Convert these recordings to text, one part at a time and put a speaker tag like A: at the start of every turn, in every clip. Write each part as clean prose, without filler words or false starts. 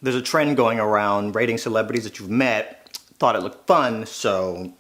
A: There's a trend going around rating celebrities that you've met. Thought it looked fun, so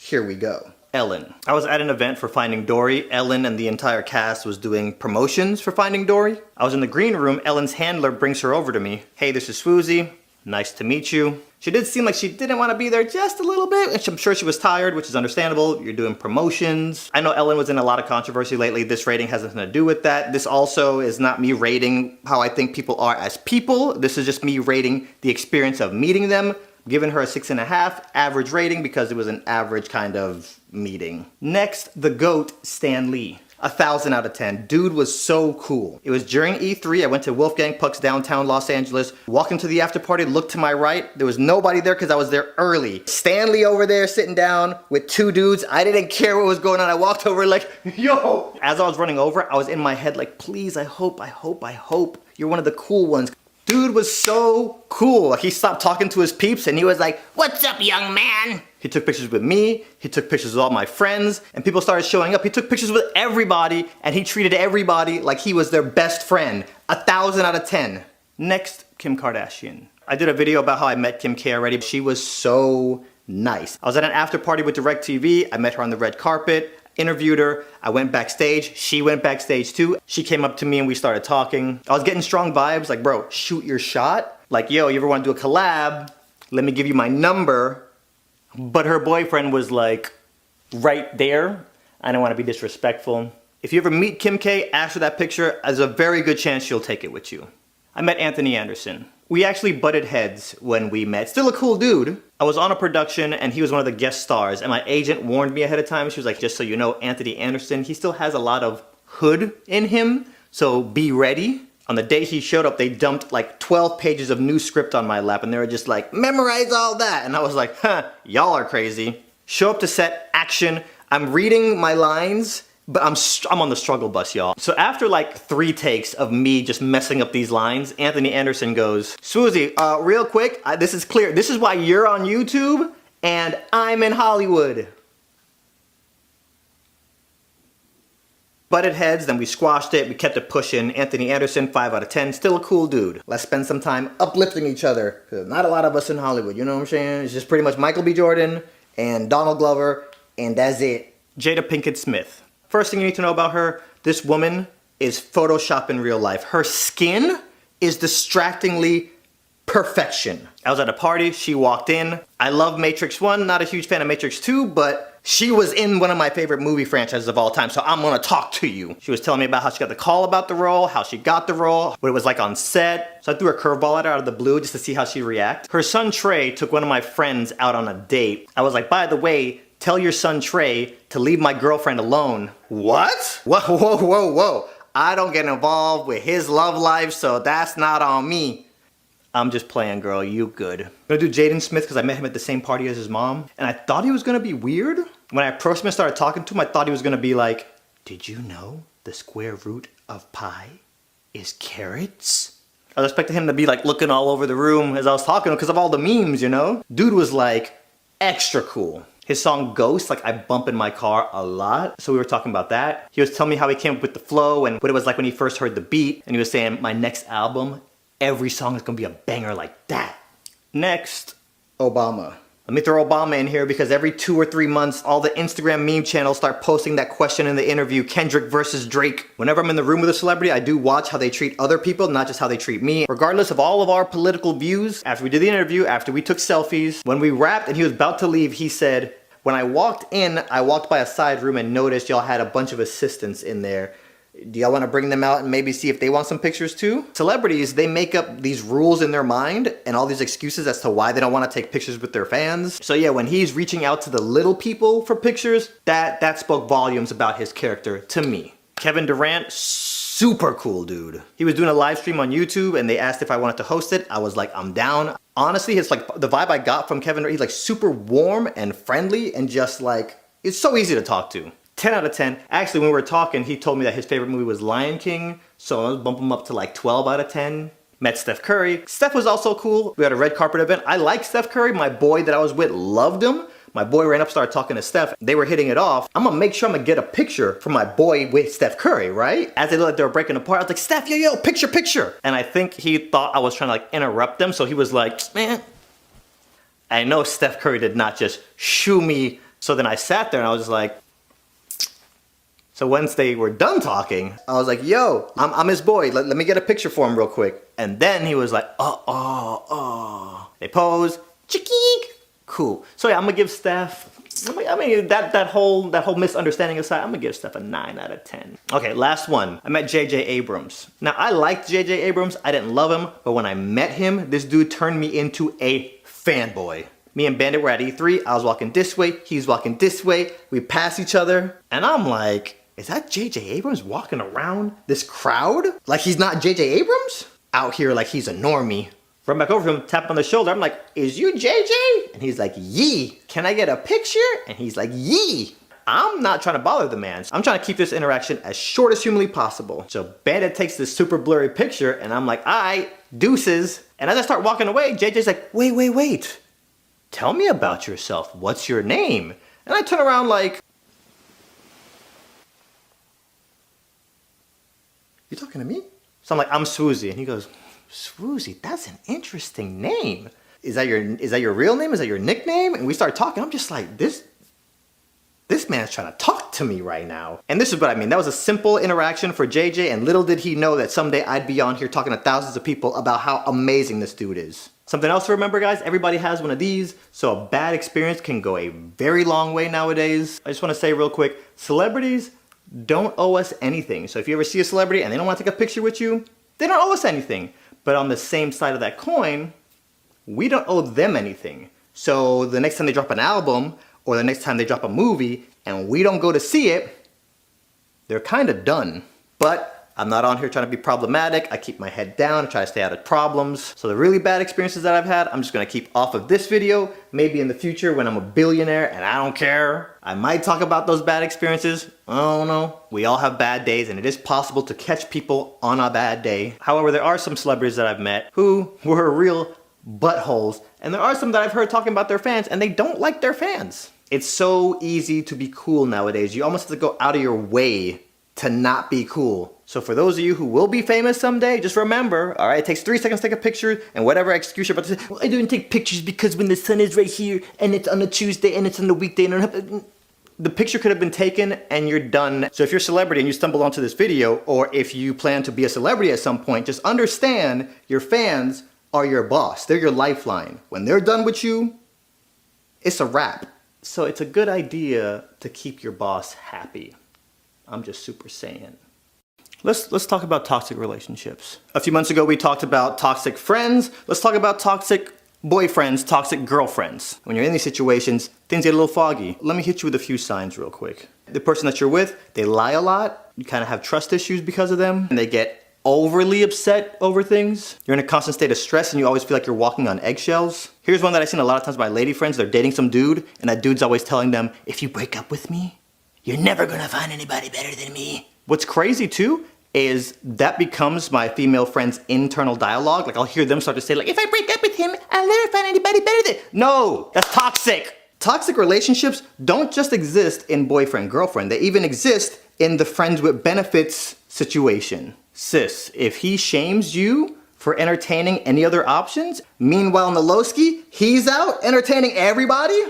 A: here we go. Ellen. I was at an event for Finding Dory. Ellen and the entire cast was doing promotions for Finding Dory. I was in the green room. Ellen's handler brings her over to me. Hey, this is Swoozie. Nice to meet you. She did seem like she didn't want to be there just a little bit, and I'm sure she was tired, which is understandable. You're doing promotions. I know Ellen was in a lot of controversy lately. This rating has nothing to do with that. This also is not me rating how I think people are as people. This is just me rating the experience of meeting them. Giving her a 6.5 average rating because it was an average kind of meeting. Next, the GOAT, Stan Lee. 1,000 out of 10. Dude was so cool. It was during E3. I went to Wolfgang Puck's downtown Los Angeles. Walked into the after party, looked to my right. There was nobody there because I was there early. Stan Lee over there sitting down with two dudes. I didn't care what was going on. I walked over like, yo. As I was running over, I was in my head like, please, I hope you're one of the cool ones. Dude was so cool. Like, he stopped talking to his peeps and he was like, what's up, young man? He took pictures with me, he took pictures with all my friends, and people started showing up. He took pictures with everybody, and he treated everybody like he was their best friend. 1,000 out of 10. Next, Kim Kardashian. I did a video about how I met Kim K already. She was so nice. I was at an after party with DirecTV. I met her on the red carpet. Interviewed her, I went backstage, she went backstage too. She came up to me and we started talking. I was getting strong vibes, like, bro, shoot your shot. Like, yo, you ever want to do a collab? Let me give you my number. But her boyfriend was like, right there. I don't want to be disrespectful. If you ever meet Kim K, ask her that picture. There's a very good chance she'll take it with you. I met Anthony Anderson. We actually butted heads when we met. Still a cool dude. I was on a production and he was one of the guest stars, and my agent warned me ahead of time. She was like, just so you know, Anthony Anderson, he still has a lot of hood in him, so be ready. On the day he showed up, they dumped like 12 pages of new script on my lap, and they were just like, memorize all that. And I was like, huh, y'all are crazy. Show up to set, action. I'm reading my lines, but I'm on the struggle bus, y'all. So after like 3 takes of me just messing up these lines, Anthony Anderson goes, Swoozie, real quick, this is clear. This is why you're on YouTube and I'm in Hollywood. Butted heads, then we squashed it. We kept it pushing. Anthony Anderson, 5 out of 10. Still a cool dude. Let's spend some time uplifting each other. Not a lot of us in Hollywood, you know what I'm saying? It's just pretty much Michael B. Jordan and Donald Glover, and that's it. Jada Pinkett Smith. First thing you need to know about her, this woman is Photoshop in real life. Her skin is distractingly perfection. I was at a party, she walked in. I love Matrix 1, not a huge fan of Matrix 2, but she was in one of my favorite movie franchises of all time, so I'm gonna talk to you. She was telling me about how she got the call about the role, how she got the role, what it was like on set. So I threw a curveball at her out of the blue just to see how she'd react. Her son Trey took one of my friends out on a date. I was like, by the way, tell your son Trey to leave my girlfriend alone. What? Whoa. I don't get involved with his love life, so that's not on me. I'm just playing, girl, you good. I'm gonna do Jaden Smith because I met him at the same party as his mom, and I thought he was gonna be weird. When I approached him and started talking to him, I thought he was gonna be like, did you know the square root of pi is carrots? I was expecting him to be like looking all over the room as I was talking to him because of all the memes, you know? Dude was like extra cool. His song Ghost, like I bump in my car a lot. So we were talking about that. He was telling me how he came up with the flow and what it was like when he first heard the beat. And he was saying, my next album, every song is gonna be a banger like that. Next, Obama. Let me throw Obama in here because every 2 or 3 months, all the Instagram meme channels start posting that question in the interview, Kendrick versus Drake. Whenever I'm in the room with a celebrity, I do watch how they treat other people, not just how they treat me. Regardless of all of our political views, after we did the interview, after we took selfies, when we wrapped and he was about to leave, he said, when I walked in, I walked by a side room and noticed y'all had a bunch of assistants in there. Do y'all want to bring them out and maybe see if they want some pictures too? Celebrities, they make up these rules in their mind and all these excuses as to why they don't want to take pictures with their fans. So yeah, when he's reaching out to the little people for pictures, that spoke volumes about his character to me. Kevin Durant, super cool dude. He was doing a live stream on YouTube and they asked if I wanted to host it. I was like, I'm down. Honestly, it's like the vibe I got from Kevin, he's like super warm and friendly and just like, it's so easy to talk to. 10 out of 10. Actually, when we were talking, he told me that his favorite movie was Lion King, so I was bumping him up to like 12 out of 10. Met Steph Curry. Steph was also cool. We had a red carpet event. I like Steph Curry. My boy that I was with loved him, My boy ran up, started talking to Steph. They were hitting it off. I'm gonna make sure I'm gonna get a picture for my boy with Steph Curry, right? As they looked like they were breaking apart, I was like, Steph, yo, picture. And I think he thought I was trying to like interrupt them, so he was like, man. I know Steph Curry did not just shoo me. So then I sat there and I was just like, so once they were done talking, I was like, yo, I'm his boy. Let me get a picture for him real quick. And then he was like, oh. They pose, chicky, cool. So yeah, I'm gonna give Steph, I mean, that whole misunderstanding aside, I'm gonna give Steph a 9 out of 10. Okay, last one. I met J.J. Abrams. Now, I liked J.J. Abrams. I didn't love him, but when I met him, this dude turned me into a fanboy. Me and Bandit were at E3. I was walking this way, he's walking this way. We passed each other, and I'm like, is that J.J. Abrams walking around this crowd? Like he's not J.J. Abrams? Out here like he's a normie. Run back over to him, tap on the shoulder. I'm like, is you JJ? And he's like, yee. Can I get a picture? And he's like, yee. I'm not trying to bother the man. I'm trying to keep this interaction as short as humanly possible. So Bandit takes this super blurry picture and I'm like, alright, deuces. And as I start walking away, JJ's like, wait. Tell me about yourself. What's your name? And I turn around like, you talking to me? So I'm like, I'm Swoozie. And he goes, Swoozie, that's an interesting name. Is that your real name? Is that your nickname? And we start talking. I'm just like, this man's trying to talk to me right now. And this is what I mean. That was a simple interaction for JJ, and little did he know that someday I'd be on here talking to thousands of people about how amazing this dude is. Something else to remember, guys, everybody has one of these, so a bad experience can go a very long way nowadays. I just want to say real quick, celebrities don't owe us anything. So if you ever see a celebrity and they don't want to take a picture with you, they don't owe us anything. But on the same side of that coin, we don't owe them anything. So the next time they drop an album or the next time they drop a movie and we don't go to see it, they're kind of done. But I'm not on here trying to be problematic. I keep my head down, I try to stay out of problems. So the really bad experiences that I've had, I'm just gonna keep off of this video. Maybe in the future when I'm a billionaire and I don't care, I might talk about those bad experiences. I don't know. We all have bad days and it is possible to catch people on a bad day. However, there are some celebrities that I've met who were real buttholes. And there are some that I've heard talking about their fans and they don't like their fans. It's so easy to be cool nowadays. You almost have to go out of your way to not be cool. So for those of you who will be famous someday, just remember, all right, it takes 3 seconds to take a picture, and whatever excuse you're about to say, well, I didn't take pictures because when the sun is right here, and it's on a Tuesday, and it's on a weekday, and the picture could have been taken, and you're done. So if you're a celebrity and you stumble onto this video, or if you plan to be a celebrity at some point, just understand your fans are your boss. They're your lifeline. When they're done with you, it's a wrap. So it's a good idea to keep your boss happy. I'm just super saying. Let's talk about toxic relationships. A few months ago, we talked about toxic friends. Let's talk about toxic boyfriends, toxic girlfriends. When you're in these situations, things get a little foggy. Let me hit you with a few signs real quick. The person that you're with, they lie a lot. You kind of have trust issues because of them. And they get overly upset over things. You're in a constant state of stress and you always feel like you're walking on eggshells. Here's one that I've seen a lot of times by lady friends. They're dating some dude and that dude's always telling them, if you break up with me, you're never gonna find anybody better than me. What's crazy too is that becomes my female friend's internal dialogue. Like I'll hear them start to say like, if I break up with him, I'll never find anybody better than... No, that's toxic. Toxic relationships don't just exist in boyfriend-girlfriend. They even exist in the friends with benefits situation. Sis, if he shames you for entertaining any other options, meanwhile in the lowski, he's out entertaining everybody?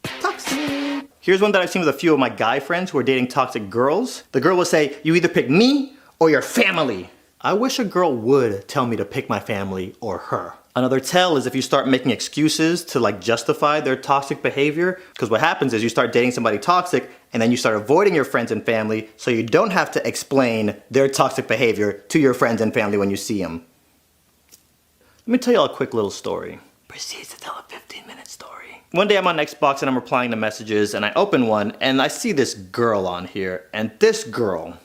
A: Toxic. Here's one that I've seen with a few of my guy friends who are dating toxic girls. The girl will say, you either pick me or your family. I wish a girl would tell me to pick my family or her. Another tell is if you start making excuses to like justify their toxic behavior, because what happens is you start dating somebody toxic and then you start avoiding your friends and family so you don't have to explain their toxic behavior to your friends and family when you see them. Let me tell you all a quick little story. Proceeds to tell a 15-minute story. One day I'm on Xbox and I'm replying to messages and I open one and I see this girl on here, and this girl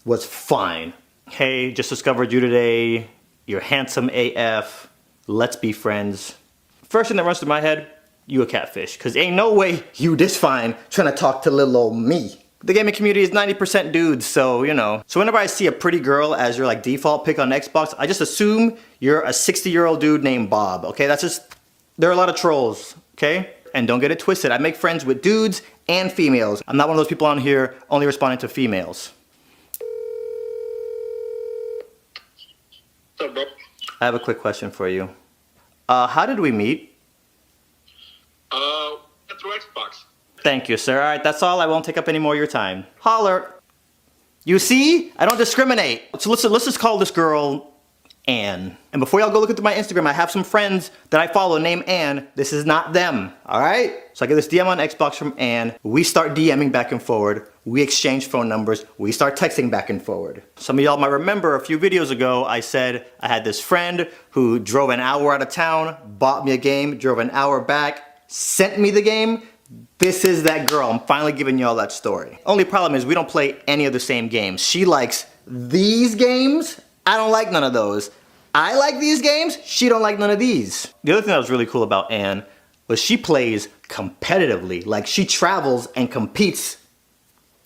A: was fine. Hey, just discovered you today. You're handsome AF. Let's be friends. First thing that runs through my head, you a catfish. Cause ain't no way you this fine trying to talk to little old me. The gaming community is 90% dudes, so you know. So whenever I see a pretty girl as your like default pick on Xbox, I just assume you're a 60-year-old dude named Bob, okay? That's just, there are a lot of trolls. okay? And don't get it twisted. I make friends with dudes and females. I'm not one of those people on here only responding to females.
B: What's up, bro?
A: I have a quick question for you. How did we meet?
B: Through Xbox.
A: Thank you, sir. All right, that's all. I won't take up any more of your time. Holler. You see? I don't discriminate. So let's just call this girl Ann. And before y'all go look into my Instagram, I have some friends that I follow named Ann. This is not them, all right? So I get this DM on Xbox from Ann. We start DMing back and forward. We exchange phone numbers. We start texting back and forward. Some of y'all might remember a few videos ago, I said I had this friend who drove an hour out of town, bought me a game, drove an hour back, sent me the game. This is that girl. I'm finally giving y'all that story. Only problem is we don't play any of the same games. She likes these games. I don't like none of those. I like these games. She don't like none of these. The other thing that was really cool about Ann was she plays competitively. Like she travels and competes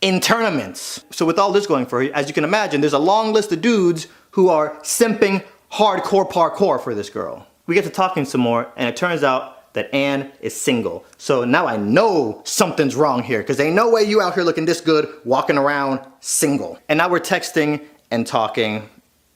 A: in tournaments. So with all this going for her, as you can imagine, there's a long list of dudes who are simping hardcore parkour for this girl. We get to talking some more, and it turns out that Ann is single. So now I know something's wrong here, because ain't no way you out here looking this good, walking around single. And now we're texting and talking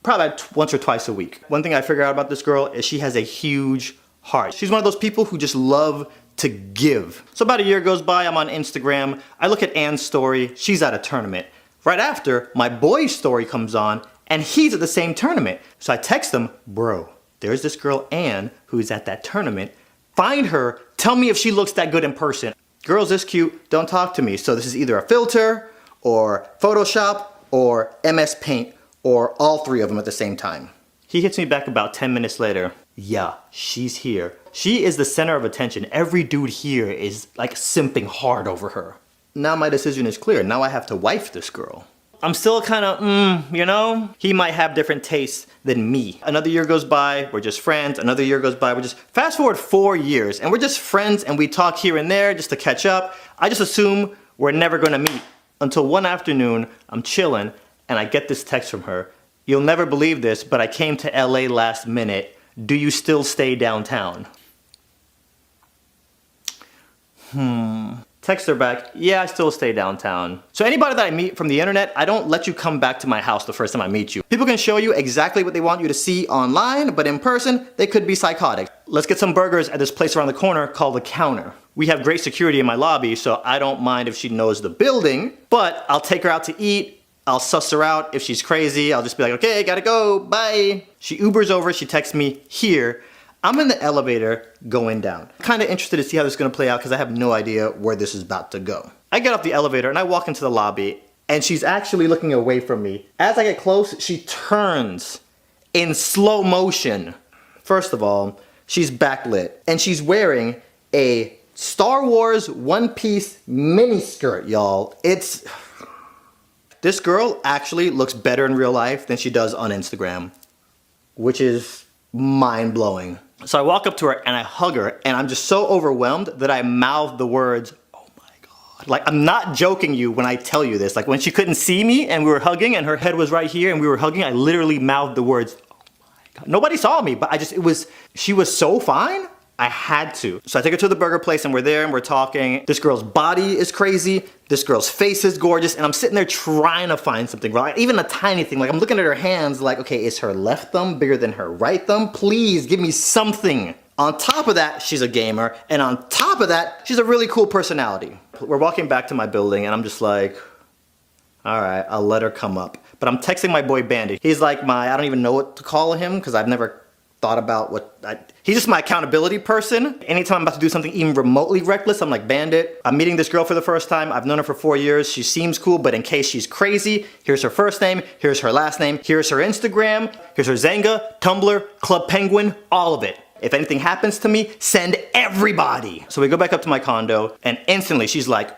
A: probably once or twice a week. One thing I figured out about this girl is she has a huge heart. She's one of those people who just love to give. So about a year goes by, I'm on Instagram, I look at Ann's story, she's at a tournament. Right after, my boy's story comes on, and he's at the same tournament. So I text him, bro, there's this girl Ann who's at that tournament. Find her, tell me if she looks that good in person. Girls this cute, don't talk to me. So this is either a filter, or Photoshop, or MS Paint, or all three of them at the same time. He hits me back about 10 minutes later. Yeah, she's here. She is the center of attention. Every dude here is like simping hard over her. Now my decision is clear. Now I have to wife this girl. I'm still kind of, you know? He might have different tastes than me. Another year goes by, we're just friends. Another year goes by, we're just, fast forward 4 years, and we're just friends and we talk here and there just to catch up. I just assume we're never gonna meet. Until one afternoon, I'm chilling and I get this text from her. You'll never believe this, but I came to LA last minute. Do you still stay downtown? Text her back, yeah, I still stay downtown. So anybody that I meet from the internet, I don't let you come back to my house the first time I meet you. People can show you exactly what they want you to see online, but in person, they could be psychotic. Let's get some burgers at this place around the corner called The Counter. We have great security in my lobby, so I don't mind if she knows the building, but I'll take her out to eat. I'll suss her out. If she's crazy, I'll just be like, okay, gotta go, bye. She Ubers over, she texts me here. I'm in the elevator going down. Kind of interested to see how this is gonna play out because I have no idea where this is about to go. I get off the elevator and I walk into the lobby and she's actually looking away from me. As I get close, she turns in slow motion. First of all, she's backlit and she's wearing a Star Wars one-piece miniskirt, y'all. This girl actually looks better in real life than she does on Instagram, which is mind-blowing. So I walk up to her and I hug her and I'm just so overwhelmed that I mouth the words, oh my God. Like, I'm not joking you when I tell you this. Like, when she couldn't see me and we were hugging and her head was right here and we were hugging, I literally mouthed the words, oh my God. Nobody saw me, but she was so fine. I had to. So I take her to the burger place and we're there and we're talking. This girl's body is crazy. This girl's face is gorgeous. And I'm sitting there trying to find something wrong. Even a tiny thing. Like, I'm looking at her hands like, okay, is her left thumb bigger than her right thumb? Please give me something. On top of that, she's a gamer. And on top of that, she's a really cool personality. We're walking back to my building and I'm just like, all right, I'll let her come up. But I'm texting my boy Bandit. He's like I don't even know what to call him because I've never thought about he's just my accountability person. Anytime I'm about to do something even remotely reckless, I'm like, Bandit. I'm meeting this girl for the first time. I've known her for 4 years. She seems cool, but in case she's crazy, here's her first name, here's her last name, here's her Instagram, here's her Zanga, Tumblr, Club Penguin, all of it. If anything happens to me, send everybody. So we go back up to my condo, and instantly she's like,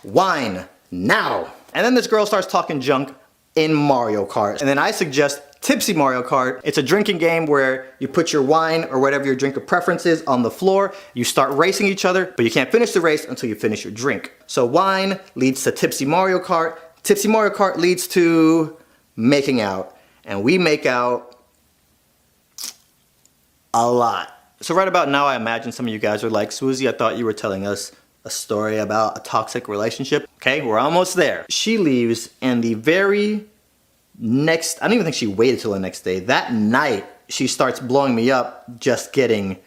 A: wine, now. And then this girl starts talking junk in Mario Kart. And then I suggest Tipsy Mario Kart. It's a drinking game where you put your wine or whatever your drink of preference is on the floor. You start racing each other, but you can't finish the race until you finish your drink. So wine leads to Tipsy Mario Kart. Tipsy Mario Kart leads to making out. And we make out a lot. So right about now, I imagine some of you guys are like, Swoozie, I thought you were telling us a story about a toxic relationship. Okay, we're almost there. She leaves, and the very next, I don't even think she waited till the next day. That night, she starts blowing me up, just getting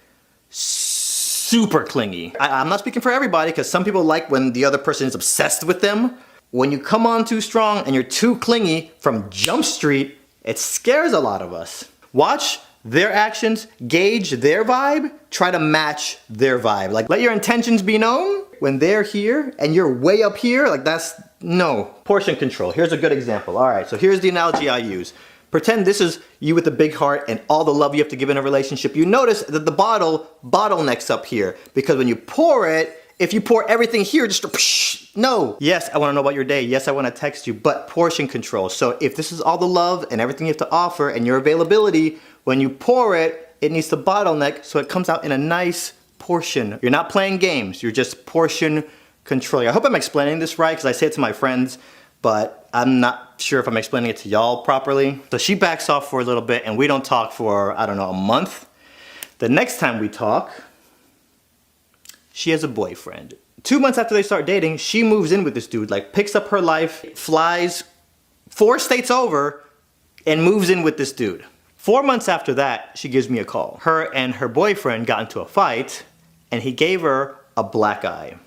A: super clingy. I'm not speaking for everybody, because some people like when the other person is obsessed with them. When you come on too strong and you're too clingy from Jump Street, it scares a lot of us. Watch their actions, gauge their vibe, try to match their vibe. Like, let your intentions be known when they're here and you're way up here. Like, that's no. Portion control. Here's a good example. All right, so here's the analogy I use. Pretend this is you with a big heart and all the love you have to give in a relationship. You notice that the bottlenecks up here, because when you pour it, if you pour everything here, just no. Yes, I want to know about your day. Yes, I want to text you, but portion control. So if this is all the love and everything you have to offer and your availability, when you pour it, it needs to bottleneck so it comes out in a nice portion. You're not playing games. You're just portion controlling. I hope I'm explaining this right, because I say it to my friends, but I'm not sure if I'm explaining it to y'all properly. So she backs off for a little bit and we don't talk for, I don't know, a month. The next time we talk, she has a boyfriend. 2 months after they start dating, she moves in with this dude, like picks up her life, flies 4 states over, and moves in with this dude. 4 months after that, she gives me a call. Her and her boyfriend got into a fight, and he gave her a black eye.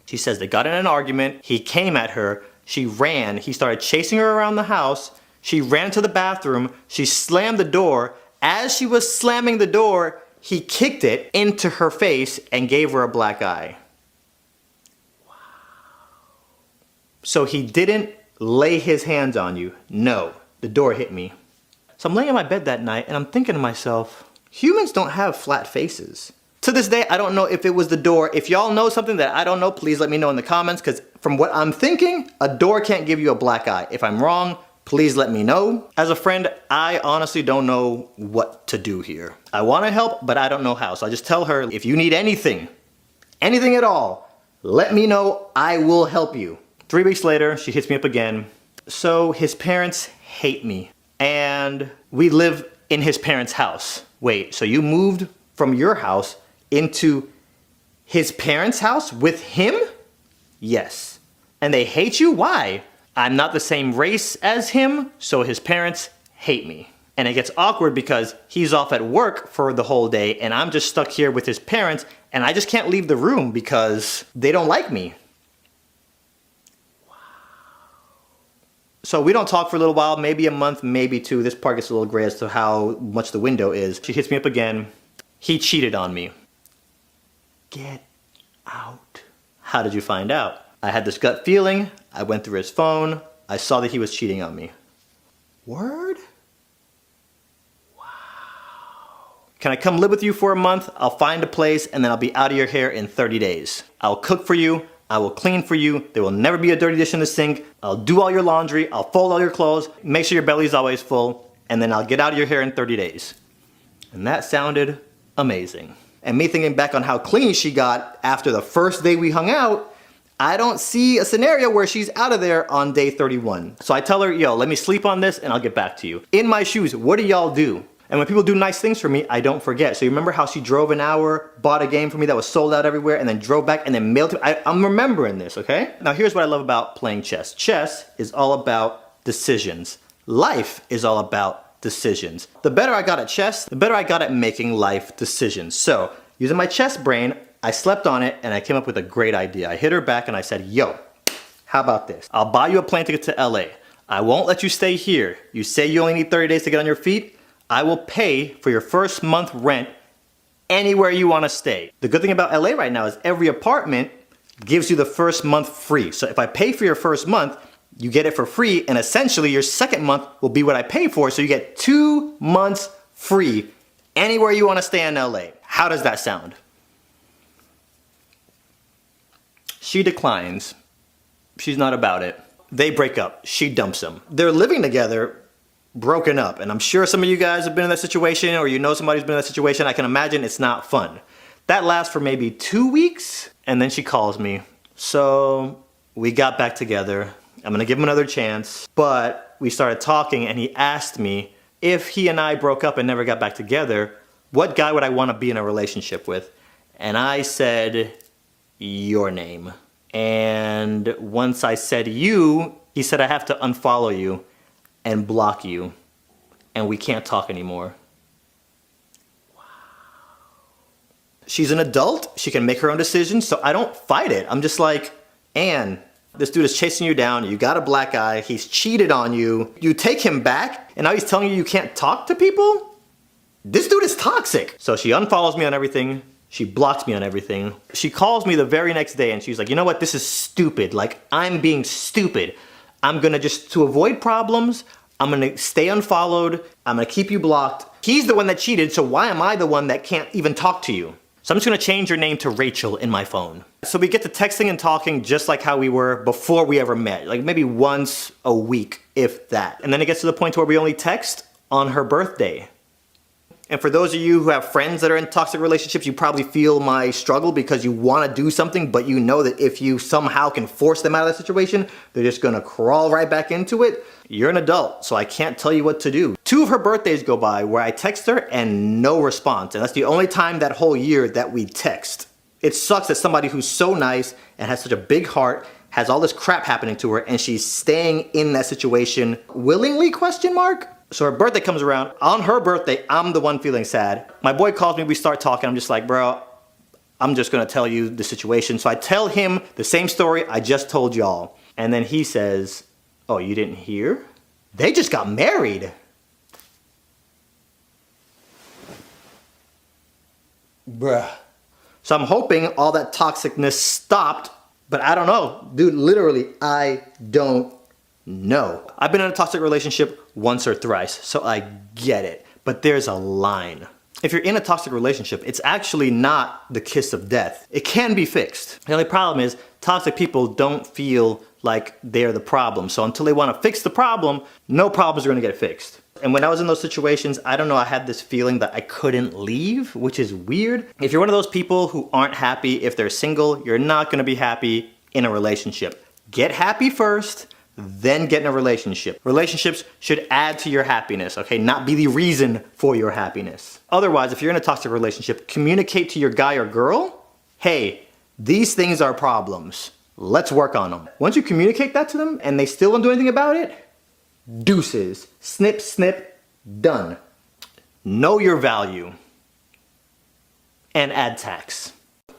A: She says they got in an argument, he came at her, she ran, he started chasing her around the house, she ran to the bathroom, she slammed the door. As she was slamming the door, he kicked it into her face and gave her a black eye. Wow. So he didn't lay his hands on you. No, the door hit me. So I'm laying in my bed that night and I'm thinking to myself, humans don't have flat faces. To this day, I don't know if it was the door. If y'all know something that I don't know, please let me know in the comments, because from what I'm thinking, a door can't give you a black eye. If I'm wrong, please let me know. As a friend, I honestly don't know what to do here. I want to help, but I don't know how. So I just tell her, if you need anything at all, let me know, I will help you. 3 weeks later, she hits me up again. So his parents hate me, and we live in his parents' house. Wait, so you moved from your house into his parents' house with him? Yes. And they hate you? Why? I'm not the same race as him, so his parents hate me. And it gets awkward because he's off at work for the whole day and I'm just stuck here with his parents, and I just can't leave the room because they don't like me. Wow. So we don't talk for a little while, maybe a month, maybe 2. This part gets a little gray as to how much the window is. She hits me up again. He cheated on me. Get out. How did you find out? I had this gut feeling. I went through his phone. I saw that he was cheating on me. Word? Wow. Can I come live with you for a month? I'll find a place and then I'll be out of your hair in 30 days. I'll cook for you. I will clean for you. There will never be a dirty dish in the sink. I'll do all your laundry. I'll fold all your clothes. Make sure your belly's always full. And then I'll get out of your hair in 30 days. And that sounded amazing. And me thinking back on how clean she got after the first day we hung out, I don't see a scenario where she's out of there on day 31. So I tell her, yo, let me sleep on this and I'll get back to you. In my shoes, what do y'all do? And when people do nice things for me, I don't forget. So you remember how she drove an hour, bought a game for me that was sold out everywhere, and then drove back and then mailed it? I'm remembering this, okay? Now here's what I love about playing chess. Chess is all about decisions. Life is all about decisions. The better I got at chess, the better I got at making life decisions. So using my chess brain, I slept on it and I came up with a great idea. I hit her back and I said, yo, how about this? I'll buy you a plane ticket to LA. I won't let you stay here. You say you only need 30 days to get on your feet. I will pay for your first month rent anywhere you want to stay. The good thing about LA right now is every apartment gives you the first month free. So if I pay for your first month, you get it for free, and essentially your second month will be what I pay for, so you get 2 months free anywhere you want to stay in LA. How does that sound? She declines. She's not about it. They break up. She dumps him. They're living together, broken up. And I'm sure some of you guys have been in that situation, or you know somebody who's been in that situation. I can imagine it's not fun. That lasts for maybe 2 weeks, and then she calls me. So we got back together. I'm gonna give him another chance. But we started talking and he asked me if he and I broke up and never got back together, what guy would I want to be in a relationship with? And I said, your name. And once I said you, he said I have to unfollow you and block you. And we can't talk anymore. Wow. She's an adult. She can make her own decisions, so I don't fight it. I'm just like, Anne, this dude is chasing you down. You got a black eye. He's cheated on you. You take him back, and now he's telling you can't talk to people? This dude is toxic. So she unfollows me on everything. She blocks me on everything. She calls me the very next day and she's like, you know what? This is stupid. Like, I'm being stupid. I'm gonna just, to avoid problems, I'm gonna stay unfollowed. I'm gonna keep you blocked. He's the one that cheated, so why am I the one that can't even talk to you? So I'm just gonna change your name to Rachel in my phone. So we get to texting and talking just like how we were before we ever met. Like maybe once a week, if that. And then it gets to the point where we only text on her birthday. And for those of you who have friends that are in toxic relationships, you probably feel my struggle because you want to do something, but you know that if you somehow can force them out of that situation, they're just gonna crawl right back into it. You're an adult, so I can't tell you what to do. 2 of her birthdays go by where I text her and no response, and that's the only time that whole year that we text. It sucks that somebody who's so nice and has such a big heart has all this crap happening to her and she's staying in that situation willingly, question mark? So her birthday comes around. On her birthday, I'm the one feeling sad. My boy calls me, we start talking. I'm just like, bro, I'm just gonna tell you the situation. So I tell him the same story I just told y'all. And then he says, oh, you didn't hear? They just got married. Bruh. So I'm hoping all that toxicness stopped, but I don't know. Dude, literally, I don't know. I've been in a toxic relationship once or thrice, so I get it. But there's a line. If you're in a toxic relationship, it's actually not the kiss of death. It can be fixed. The only problem is toxic people don't feel like they're the problem. So until they want to fix the problem, no problems are going to get fixed. And when I was in those situations, I don't know, I had this feeling that I couldn't leave, which is weird. If you're one of those people who aren't happy if they're single, you're not going to be happy in a relationship. Get happy first, then get in a relationship. Relationships should add to your happiness, okay? Not be the reason for your happiness. Otherwise, if you're in a toxic relationship, communicate to your guy or girl, hey, these things are problems. Let's work on them. Once you communicate that to them and they still don't do anything about it, deuces. Snip, snip, done. Know your value and add tax.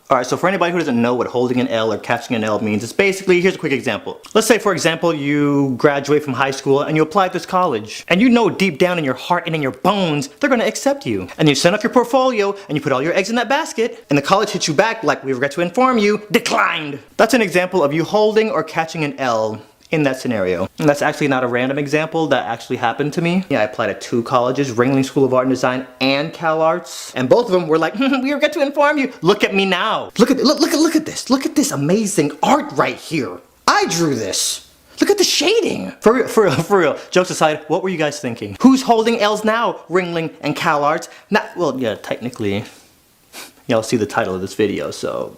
A: Alright, so for anybody who doesn't know what holding an L or catching an L means, it's basically, here's a quick example. Let's say, for example, you graduate from high school and you apply at this college. And you know deep down in your heart and in your bones, they're gonna accept you. And you send off your portfolio and you put all your eggs in that basket, and the college hits you back like, we regret to inform you, declined. That's an example of you holding or catching an L in that scenario. And that's actually not a random example, that actually happened to me. Yeah, I applied at 2 colleges, Ringling School of Art and Design and Cal Arts. And both of them were like, we regret to inform you. Look at me now. Look at this. Look at this amazing art right here. I drew this. Look at the shading. For real. Jokes aside, what were you guys thinking? Who's holding L's now? Ringling and Cal Arts? Well, yeah, technically, y'all see the title of this video, so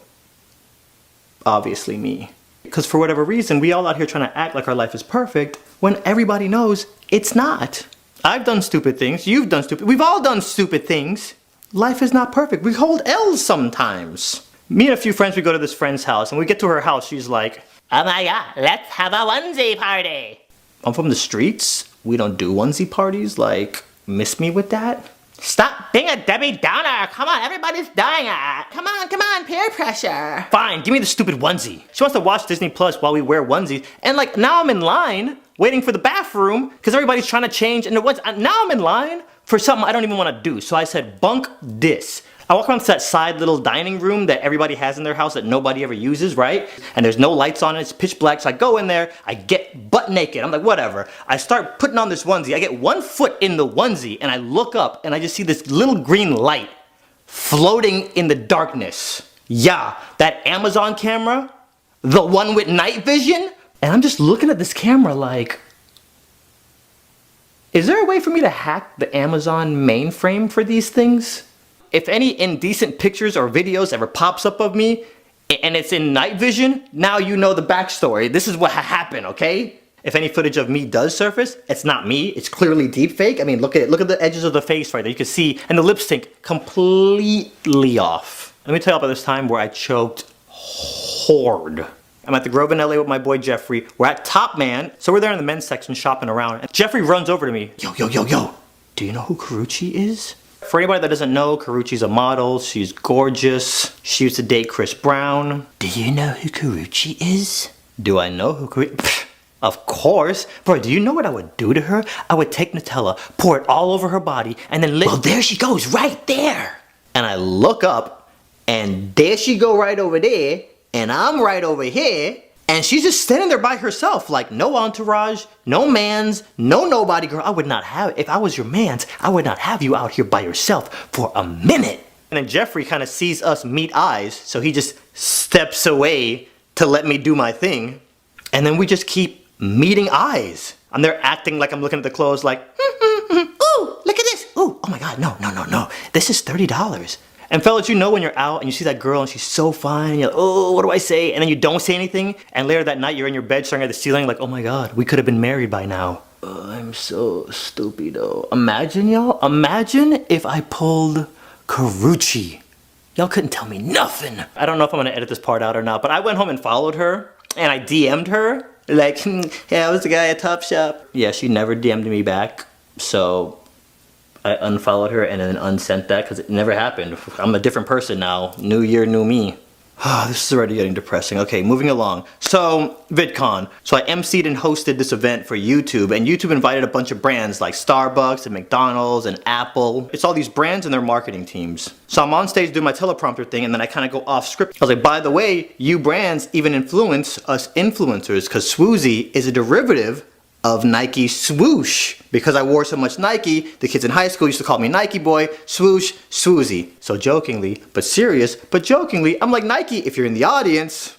A: obviously me. Because for whatever reason, we all out here trying to act like our life is perfect when everybody knows it's not. I've done stupid things, you've done stupid, we've all done stupid things. Life is not perfect. We hold L's sometimes. Me and a few friends, we go to this friend's house and we get to her house, she's like, oh my god, let's have a onesie party. I'm from the streets. We don't do onesie parties, like, miss me with that? Stop being a Debbie Downer. Come on, everybody's dying. Come on, peer pressure. Fine, give me the stupid onesie. She wants to watch Disney Plus while we wear onesies. And like, now I'm in line waiting for the bathroom because everybody's trying to change into onesie. Now I'm in line for something I don't even want to do. So I said, bunk this. I walk around to that side little dining room that everybody has in their house that nobody ever uses, right? And there's no lights on it, it's pitch black, so I go in there, I get butt naked, I'm like, whatever. I start putting on this onesie, I get 1 foot in the onesie, and I look up, and I just see this little green light floating in the darkness. Yeah, that Amazon camera, the one with night vision, and I'm just looking at this camera like, is there a way for me to hack the Amazon mainframe for these things? If any indecent pictures or videos ever pops up of me, and it's in night vision, now you know the backstory. This is what happened, okay? If any footage of me does surface, it's not me. It's clearly deep fake. I mean, look at it. Look at the edges of the face right there. You can see, and the lip sync completely off. Let me tell you about this time where I choked hard. I'm at the Grove in LA with my boy Jeffrey. We're at Top Man, so we're there in the men's section shopping around. And Jeffrey runs over to me. Yo. Do you know who Karrueche is? For anybody that doesn't know, Karrueche's a model. She's gorgeous. She used to date Chris Brown. Do you know who Karrueche is? Do I know who Karrueche? Of course. Bro, do you know what I would do to her? I would take Nutella, pour it all over her body, and then well, there she goes, right there. And I look up, and there she go right over there, and I'm right over here, and she's just standing there by herself, like no entourage, no mans, no nobody. Girl, I would not have, if I was your mans, I would not have you out here by yourself for a minute. And then Jeffrey kind of sees us meet eyes, so he just steps away to let me do my thing. And then we just keep meeting eyes. I'm there acting like I'm looking at the clothes like, ooh, look at this. Ooh, oh my God, no. This is $30. And fellas, you know when you're out and you see that girl and she's so fine, and you're like, oh, what do I say? And then you don't say anything, and later that night you're in your bed staring at the ceiling like, oh my God, we could have been married by now. I'm so stupido. Imagine, y'all, imagine if I pulled Karrueche. Y'all couldn't tell me nothing. I don't know if I'm gonna edit this part out or not, but I went home and followed her, and I DM'd her, like, yeah, I was the guy at Topshop. Yeah, she never DM'd me back, so I unfollowed her and then unsent that because it never happened. I'm a different person now. New year, new me. This is already getting depressing. Okay, moving along. So, VidCon. So I emceed and hosted this event for YouTube, and YouTube invited a bunch of brands like Starbucks and McDonald's and Apple. It's all these brands and their marketing teams. So I'm on stage doing my teleprompter thing, and then I kind of go off script. I was like, by the way, you brands even influence us influencers, because Swoozie is a derivative of Nike swoosh. Because I wore so much Nike, the kids in high school used to call me Nike boy, swoosh, Swoozie. So jokingly, but serious, but jokingly, I'm like, Nike, if you're in the audience,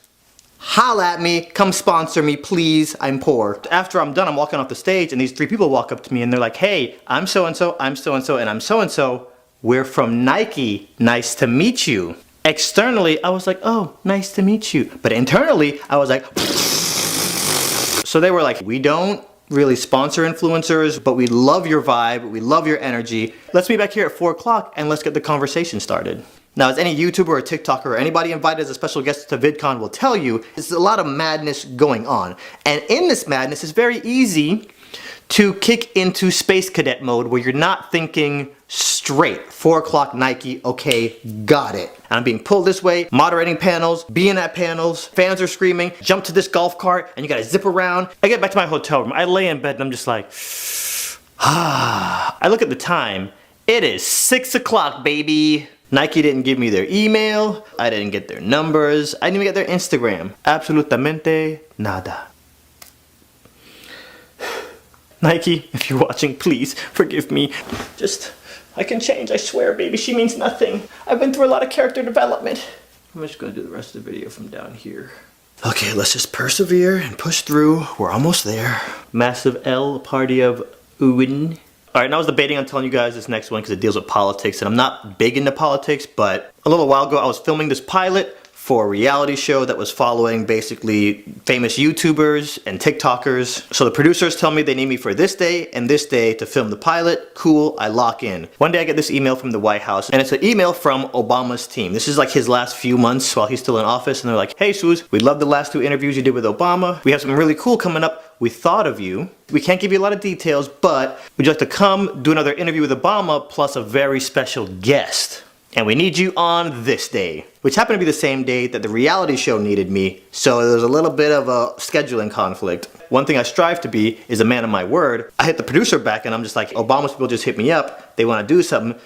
A: holla at me, come sponsor me, please, I'm poor. After I'm done, I'm walking off the stage and these three people walk up to me and they're like, hey, I'm so-and-so, I'm so-and-so, and I'm so-and-so. We're from Nike, nice to meet you. Externally, I was like, oh, nice to meet you. But internally, I was like, so they were like, we don't really sponsor influencers, but we love your vibe, we love your energy. Let's meet back here at 4 o'clock and let's get the conversation started. Now, as any YouTuber or TikToker or anybody invited as a special guest to VidCon will tell you, there's a lot of madness going on. And in this madness, it's very easy to kick into space cadet mode where you're not thinking straight. 4 o'clock Nike, okay, got it. And I'm being pulled this way, moderating panels, being at panels, fans are screaming, jump to this golf cart, and you gotta zip around. I get back to my hotel room, I lay in bed and I'm just like, I look at the time, it is 6 o'clock, baby. Nike didn't give me their email, I didn't get their numbers, I didn't even get their Instagram. Absolutamente nada. Nike, if you're watching, please forgive me. I can change, I swear, baby. She means nothing. I've been through a lot of character development. I'm just gonna do the rest of the video from down here. Okay, let's just persevere and push through. We're almost there. Massive L, party of Uwin. All right, now I was debating on telling you guys this next one because it deals with politics, and I'm not big into politics, but a little while ago I was filming this pilot for a reality show that was following basically famous YouTubers and TikTokers. So the producers tell me they need me for this day and this day to film the pilot. Cool, I lock in. One day I get this email from the White House, and it's an email from Obama's team. This is like his last few months while he's still in office, and they're like, hey Swooz, we love the last 2 interviews you did with Obama. We have something really cool coming up. We thought of you. We can't give you a lot of details, but would you like to come do another interview with Obama plus a very special guest? And we need you on this day, which happened to be the same day that the reality show needed me, so there was a little bit of a scheduling conflict. One thing I strive to be is a man of my word. I hit the producer back and I'm just like, Obama's people just hit me up, they want to do something.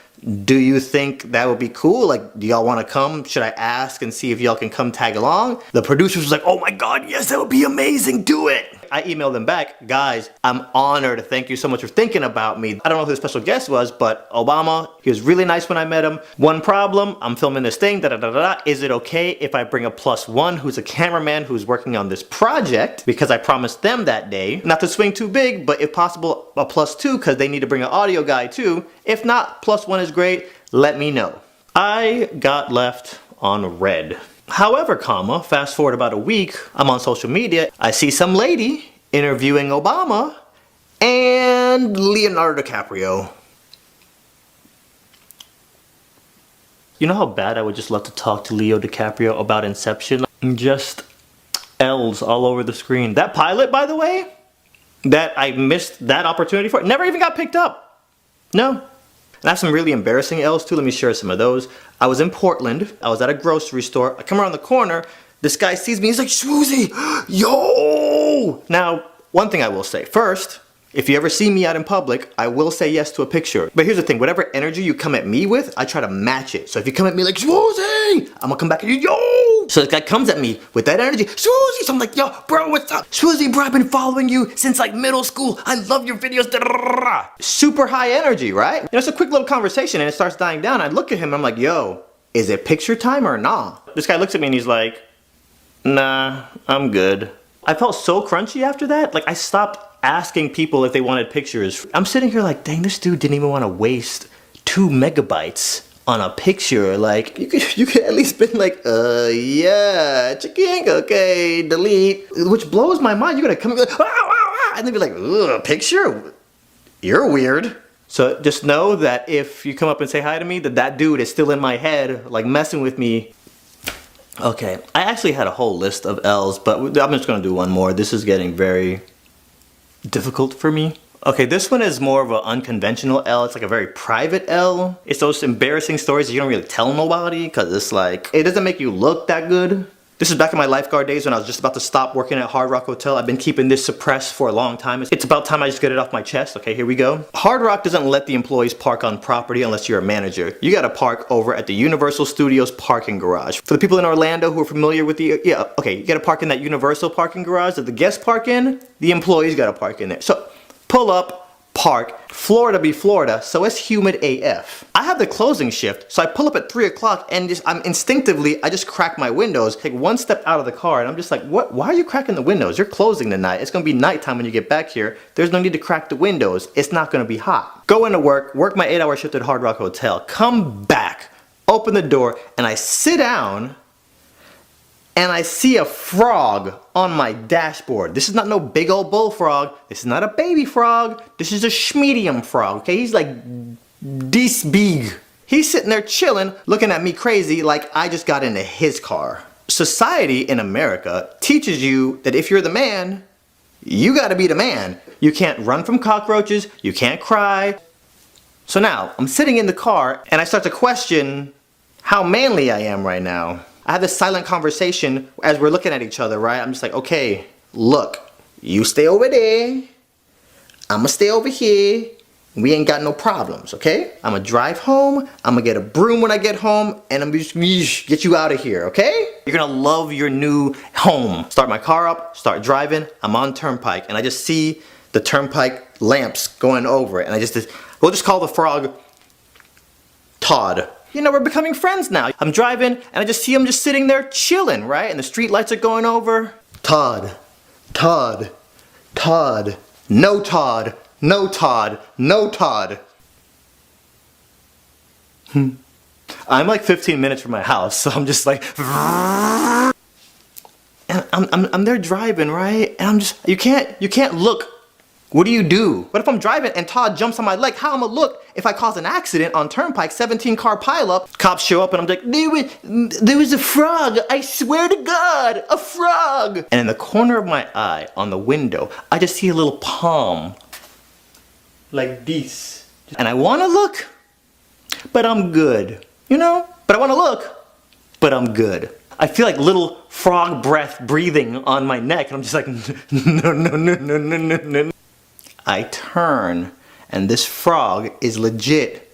A: Do you think that would be cool? Like, do y'all want to come? Should I ask and see if y'all can come tag along? The producer was like, oh my God, yes, that would be amazing, do it. I emailed them back, guys, I'm honored, thank you so much for thinking about me. I don't know who the special guest was, but Obama, he was really nice when I met him. One problem, I'm filming this thing, Is it okay if I bring a +1 who's a cameraman who's working on this project? Because I promised them that day, not to swing too big, but if possible, a +2, because they need to bring an audio guy too. If not, +1 is great, let me know. I got left on red. However, fast forward about a week, I'm on social media, I see some lady interviewing Obama, and Leonardo DiCaprio. You know how bad I would just love to talk to Leo DiCaprio about Inception? Just L's all over the screen. That pilot, by the way, that I missed that opportunity for, never even got picked up. No. And I have some really embarrassing L's too. Let me share some of those. I was in Portland. I was at a grocery store. I come around the corner. This guy sees me. He's like, Swoozie, yo! Now, one thing I will say. First, if you ever see me out in public, I will say yes to a picture. But here's the thing, whatever energy you come at me with, I try to match it. So if you come at me like, Swoozie, I'm gonna come back at you, yo! So this guy comes at me with that energy, Swoozie! So I'm like, yo, bro, what's up? Swoozie, bro, I've been following you since like middle school. I love your videos. Super high energy, right? You know, it's a quick little conversation and it starts dying down. I look at him and I'm like, yo, is it picture time or nah? This guy looks at me and he's like, nah, I'm good. I felt so crunchy after that. Like I stopped asking people if they wanted pictures. I'm sitting here like, dang, this dude didn't even want to waste 2 megabytes on a picture. Like, you could at least been like, yeah, chicken, okay, delete. Which blows my mind. You're gonna come and be like, and then be like, ugh, picture? You're weird. So just know that if you come up and say hi to me, that dude is still in my head, like messing with me. Okay, I actually had a whole list of L's, but I'm just gonna do one more. This is getting very difficult for me. Okay, this one is more of an unconventional L. It's like a very private L. It's those embarrassing stories that you don't really tell nobody because it's like, it doesn't make you look that good. This is back in my lifeguard days when I was just about to stop working at Hard Rock Hotel. I've been keeping this suppressed for a long time. It's about time I just get it off my chest. Okay, here we go. Hard Rock doesn't let the employees park on property unless you're a manager. You gotta park over at the Universal Studios parking garage. For the people in Orlando who are familiar with the, yeah, okay, you gotta park in that Universal parking garage that the guests park in, the employees gotta park in there. So, pull up, park, Florida be Florida, so it's humid AF. I have the closing shift, so I pull up at 3 o'clock and I just crack my windows, take one step out of the car, and I'm just like, what? Why are you cracking the windows? You're closing tonight. It's gonna be nighttime when you get back here. There's no need to crack the windows. It's not gonna be hot. Go into work my 8-hour shift at Hard Rock Hotel, come back, open the door, and I sit down, and I see a frog on my dashboard. This is not no big old bullfrog. This is not a baby frog. This is a schmedium frog, okay? He's like this big. He's sitting there chilling, looking at me crazy like I just got into his car. Society in America teaches you that if you're the man, you gotta be the man. You can't run from cockroaches, you can't cry. So now, I'm sitting in the car and I start to question how manly I am right now. I have this silent conversation as we're looking at each other, right? I'm just like, okay, look, you stay over there, I'ma stay over here, we ain't got no problems, okay? I'ma drive home, I'ma get a broom when I get home, and I'm just get you out of here, okay? You're gonna love your new home. Start my car up, start driving, I'm on Turnpike, and I just see the Turnpike lamps going over it, and we'll just call the frog Todd. You know, we're becoming friends now. I'm driving, and I just see him just sitting there chilling, right? And the street lights are going over. Todd, Todd, Todd, no Todd, no Todd, no Todd. I'm like 15 minutes from my house, so I'm just like, and I'm there driving, right? And I'm just, you can't look. What do you do? What if I'm driving and Todd jumps on my leg? How am I gonna look if I cause an accident on Turnpike, 17-car pileup? Cops show up and I'm like, there was a frog. I swear to God, a frog. And in the corner of my eye, on the window, I just see a little palm. Like this. And I wanna look, but I'm good. You know? But I wanna look, but I'm good. I feel like little frog breath breathing on my neck and I'm just like, no, no, no, no, no, no, no. I turn, and this frog is legit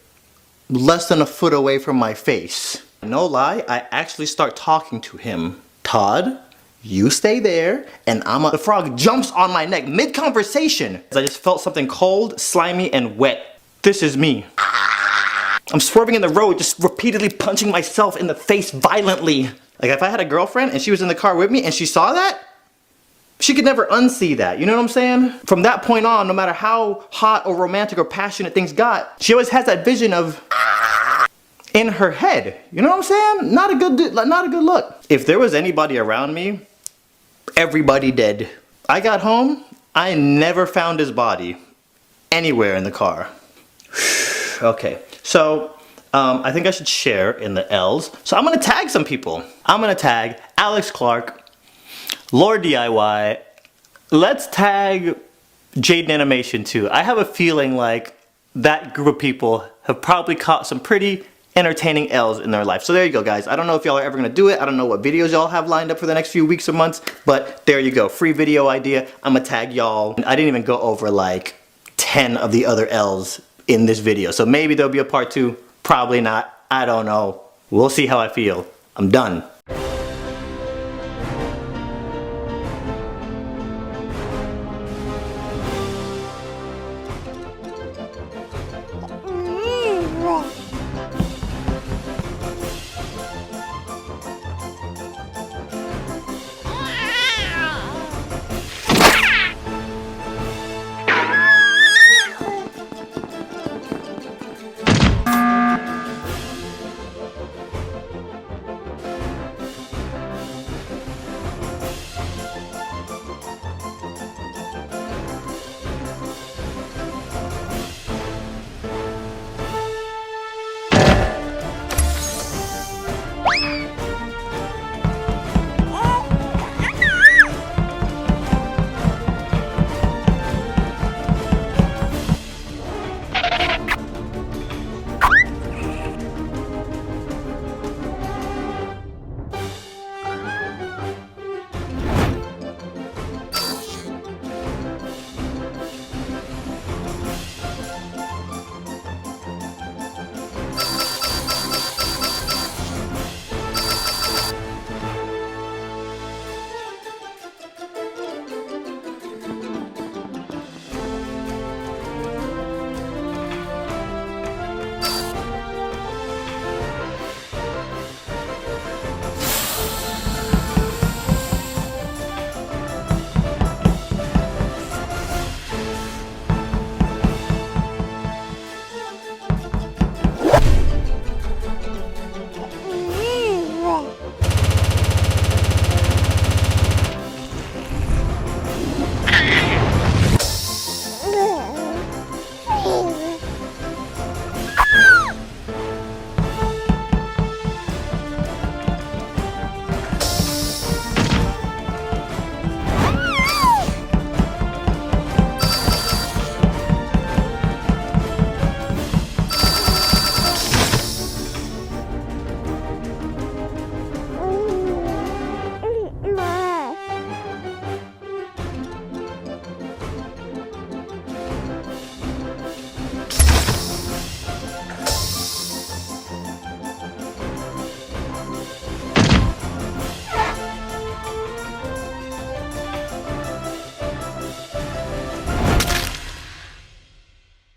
A: less than a foot away from my face. No lie, I actually start talking to him. Todd, you stay there, and the frog jumps on my neck mid-conversation. I just felt something cold, slimy, and wet. This is me. I'm swerving in the road, just repeatedly punching myself in the face violently. Like if I had a girlfriend and she was in the car with me and she saw that, she could never unsee that, you know what I'm saying? From that point on, no matter how hot or romantic or passionate things got, she always has that vision of in her head. You know what I'm saying? Not a good look. If there was anybody around me, everybody dead. I got home I never found his body anywhere in the car. Okay, so I think I should share in the L's. So I'm gonna tag some people. I'm gonna tag Alex Clark, Lord DIY. Let's tag Jaden Animation too. I have a feeling like that group of people have probably caught some pretty entertaining L's in their life. So there you go, guys. I don't know if y'all are ever gonna do it. I don't know what videos y'all have lined up for the next few weeks or months, but there you go. Free video idea. I'm gonna tag y'all. I didn't even go over like 10 of the other L's in this video. So maybe there'll be a part 2. Probably not. I don't know. We'll see how I feel. I'm done.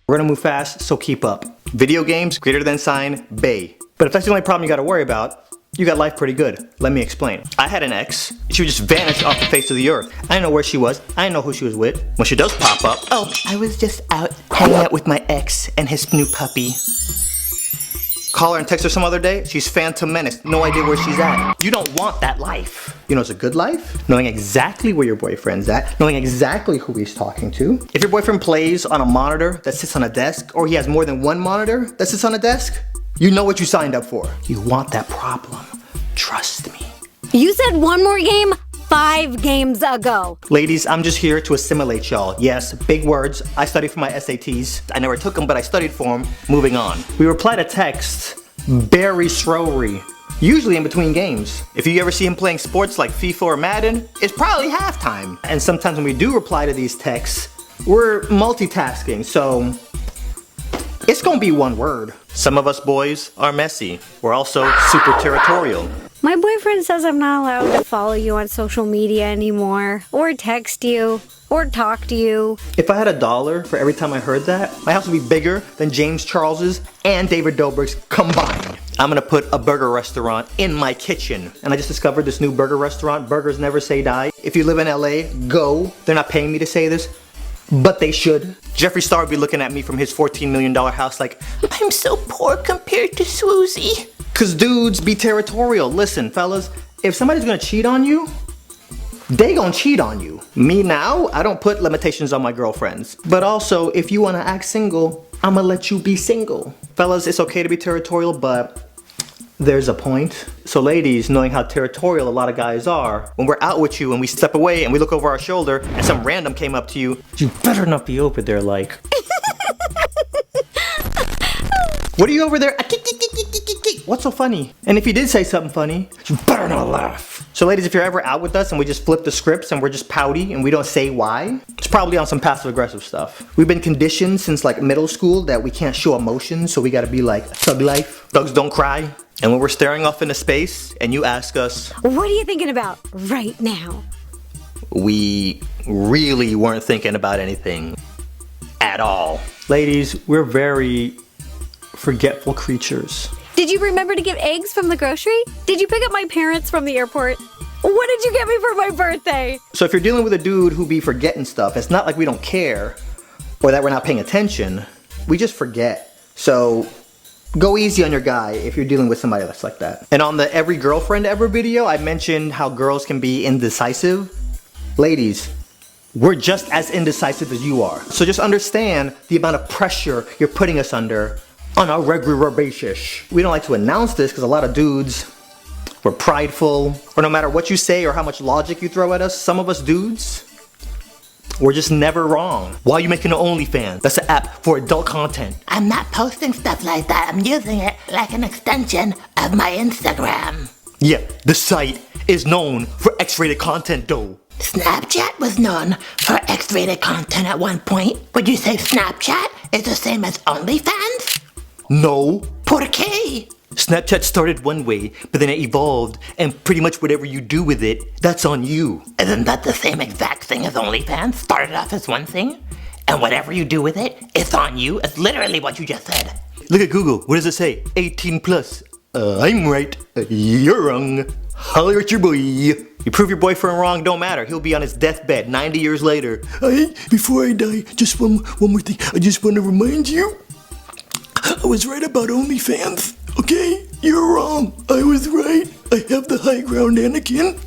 A: We're gonna move fast, so keep up. Video games, greater than sign, bay. But if that's the only problem you gotta worry about, you got life pretty good. Let me explain. I had an ex. She would just vanish off the face of the earth. I didn't know where she was. I didn't know who she was with. When she does pop up, oh, I was just out hanging out with my ex and his new puppy. Call her and text her some other day, she's Phantom Menace. No idea where she's at. You don't want that life. You know it's a good life? Knowing exactly where your boyfriend's at, knowing exactly who he's talking to. If your boyfriend plays on a monitor that sits on a desk, or he has more than one monitor that sits on a desk, you know what you signed up for. You want that problem. Trust me.
B: You said one more game 5 games ago.
A: Ladies, I'm just here to assimilate y'all. Yes, big words. I studied for my SATs. I never took them, but I studied for them. Moving on. We reply to text very slowly, usually in between games. If you ever see him playing sports like FIFA or Madden, it's probably halftime. And sometimes when we do reply to these texts, we're multitasking, so it's gonna be one word. Some of us boys are messy. We're also super territorial.
B: My boyfriend says I'm not allowed to follow you on social media anymore, or text you, or talk to you.
A: If I had $1 for every time I heard that, my house would be bigger than James Charles's and David Dobrik's combined. I'm gonna put a burger restaurant in my kitchen. And I just discovered this new burger restaurant, Burgers Never Say Die. If you live in LA, go. They're not paying me to say this, but they should. Jeffree Star would be looking at me from his $14 million house like, I'm so poor compared to Swoozie. Cause dudes be territorial. Listen, fellas, if somebody's gonna cheat on you, they gon' cheat on you. Me now, I don't put limitations on my girlfriends. But also, if you wanna act single, I'ma let you be single. Fellas, it's okay to be territorial, but there's a point. So ladies, knowing how territorial a lot of guys are, when we're out with you and we step away and we look over our shoulder and some random came up to you, you better not be over there like, what are you over there? What's so funny? And if you did say something funny, you better not laugh. So ladies, if you're ever out with us and we just flip the scripts and we're just pouty and we don't say why, it's probably on some passive aggressive stuff. We've been conditioned since like middle school that we can't show emotion, so we gotta be like thug life. Thugs don't cry. And when we're staring off into space and you ask us,
B: what are you thinking about right now?
A: We really weren't thinking about anything at all. Ladies, we're very forgetful creatures.
B: Did you remember to get eggs from the grocery? Did you pick up my parents from the airport? What did you get me for my birthday?
A: So if you're dealing with a dude who be forgetting stuff, it's not like we don't care or that we're not paying attention. We just forget. So go easy on your guy if you're dealing with somebody that's like that. And on the Every Girlfriend Ever video, I mentioned how girls can be indecisive. Ladies, we're just as indecisive as you are. So just understand the amount of pressure you're putting us under on a regular basis. We don't like to announce this because a lot of dudes, we're prideful, or no matter what you say or how much logic you throw at us, some of us dudes, we're just never wrong. Why are you making an OnlyFans? That's an app for adult content.
C: I'm not posting stuff like that. I'm using it like an extension of my Instagram.
A: Yeah, the site is known for X-rated content though.
C: Snapchat was known for X-rated content at one point. Would you say Snapchat is the same as OnlyFans?
A: No.
C: ¿Por qué?
A: Snapchat started one way, but then it evolved, and pretty much whatever you do with it, that's on you.
C: Isn't that the same exact thing as OnlyFans? Started off as one thing, and whatever you do with it, it's on you. It's literally what you just said.
A: Look at Google. What does it say? 18 plus. I'm right. You're wrong. Holler at your boy. You prove your boyfriend wrong, don't matter. He'll be on his deathbed 90 years later. Hey, before I die, just one more thing. I just want to remind you, I was right about OnlyFans, okay? You're wrong. I was right. I have the high ground, Anakin.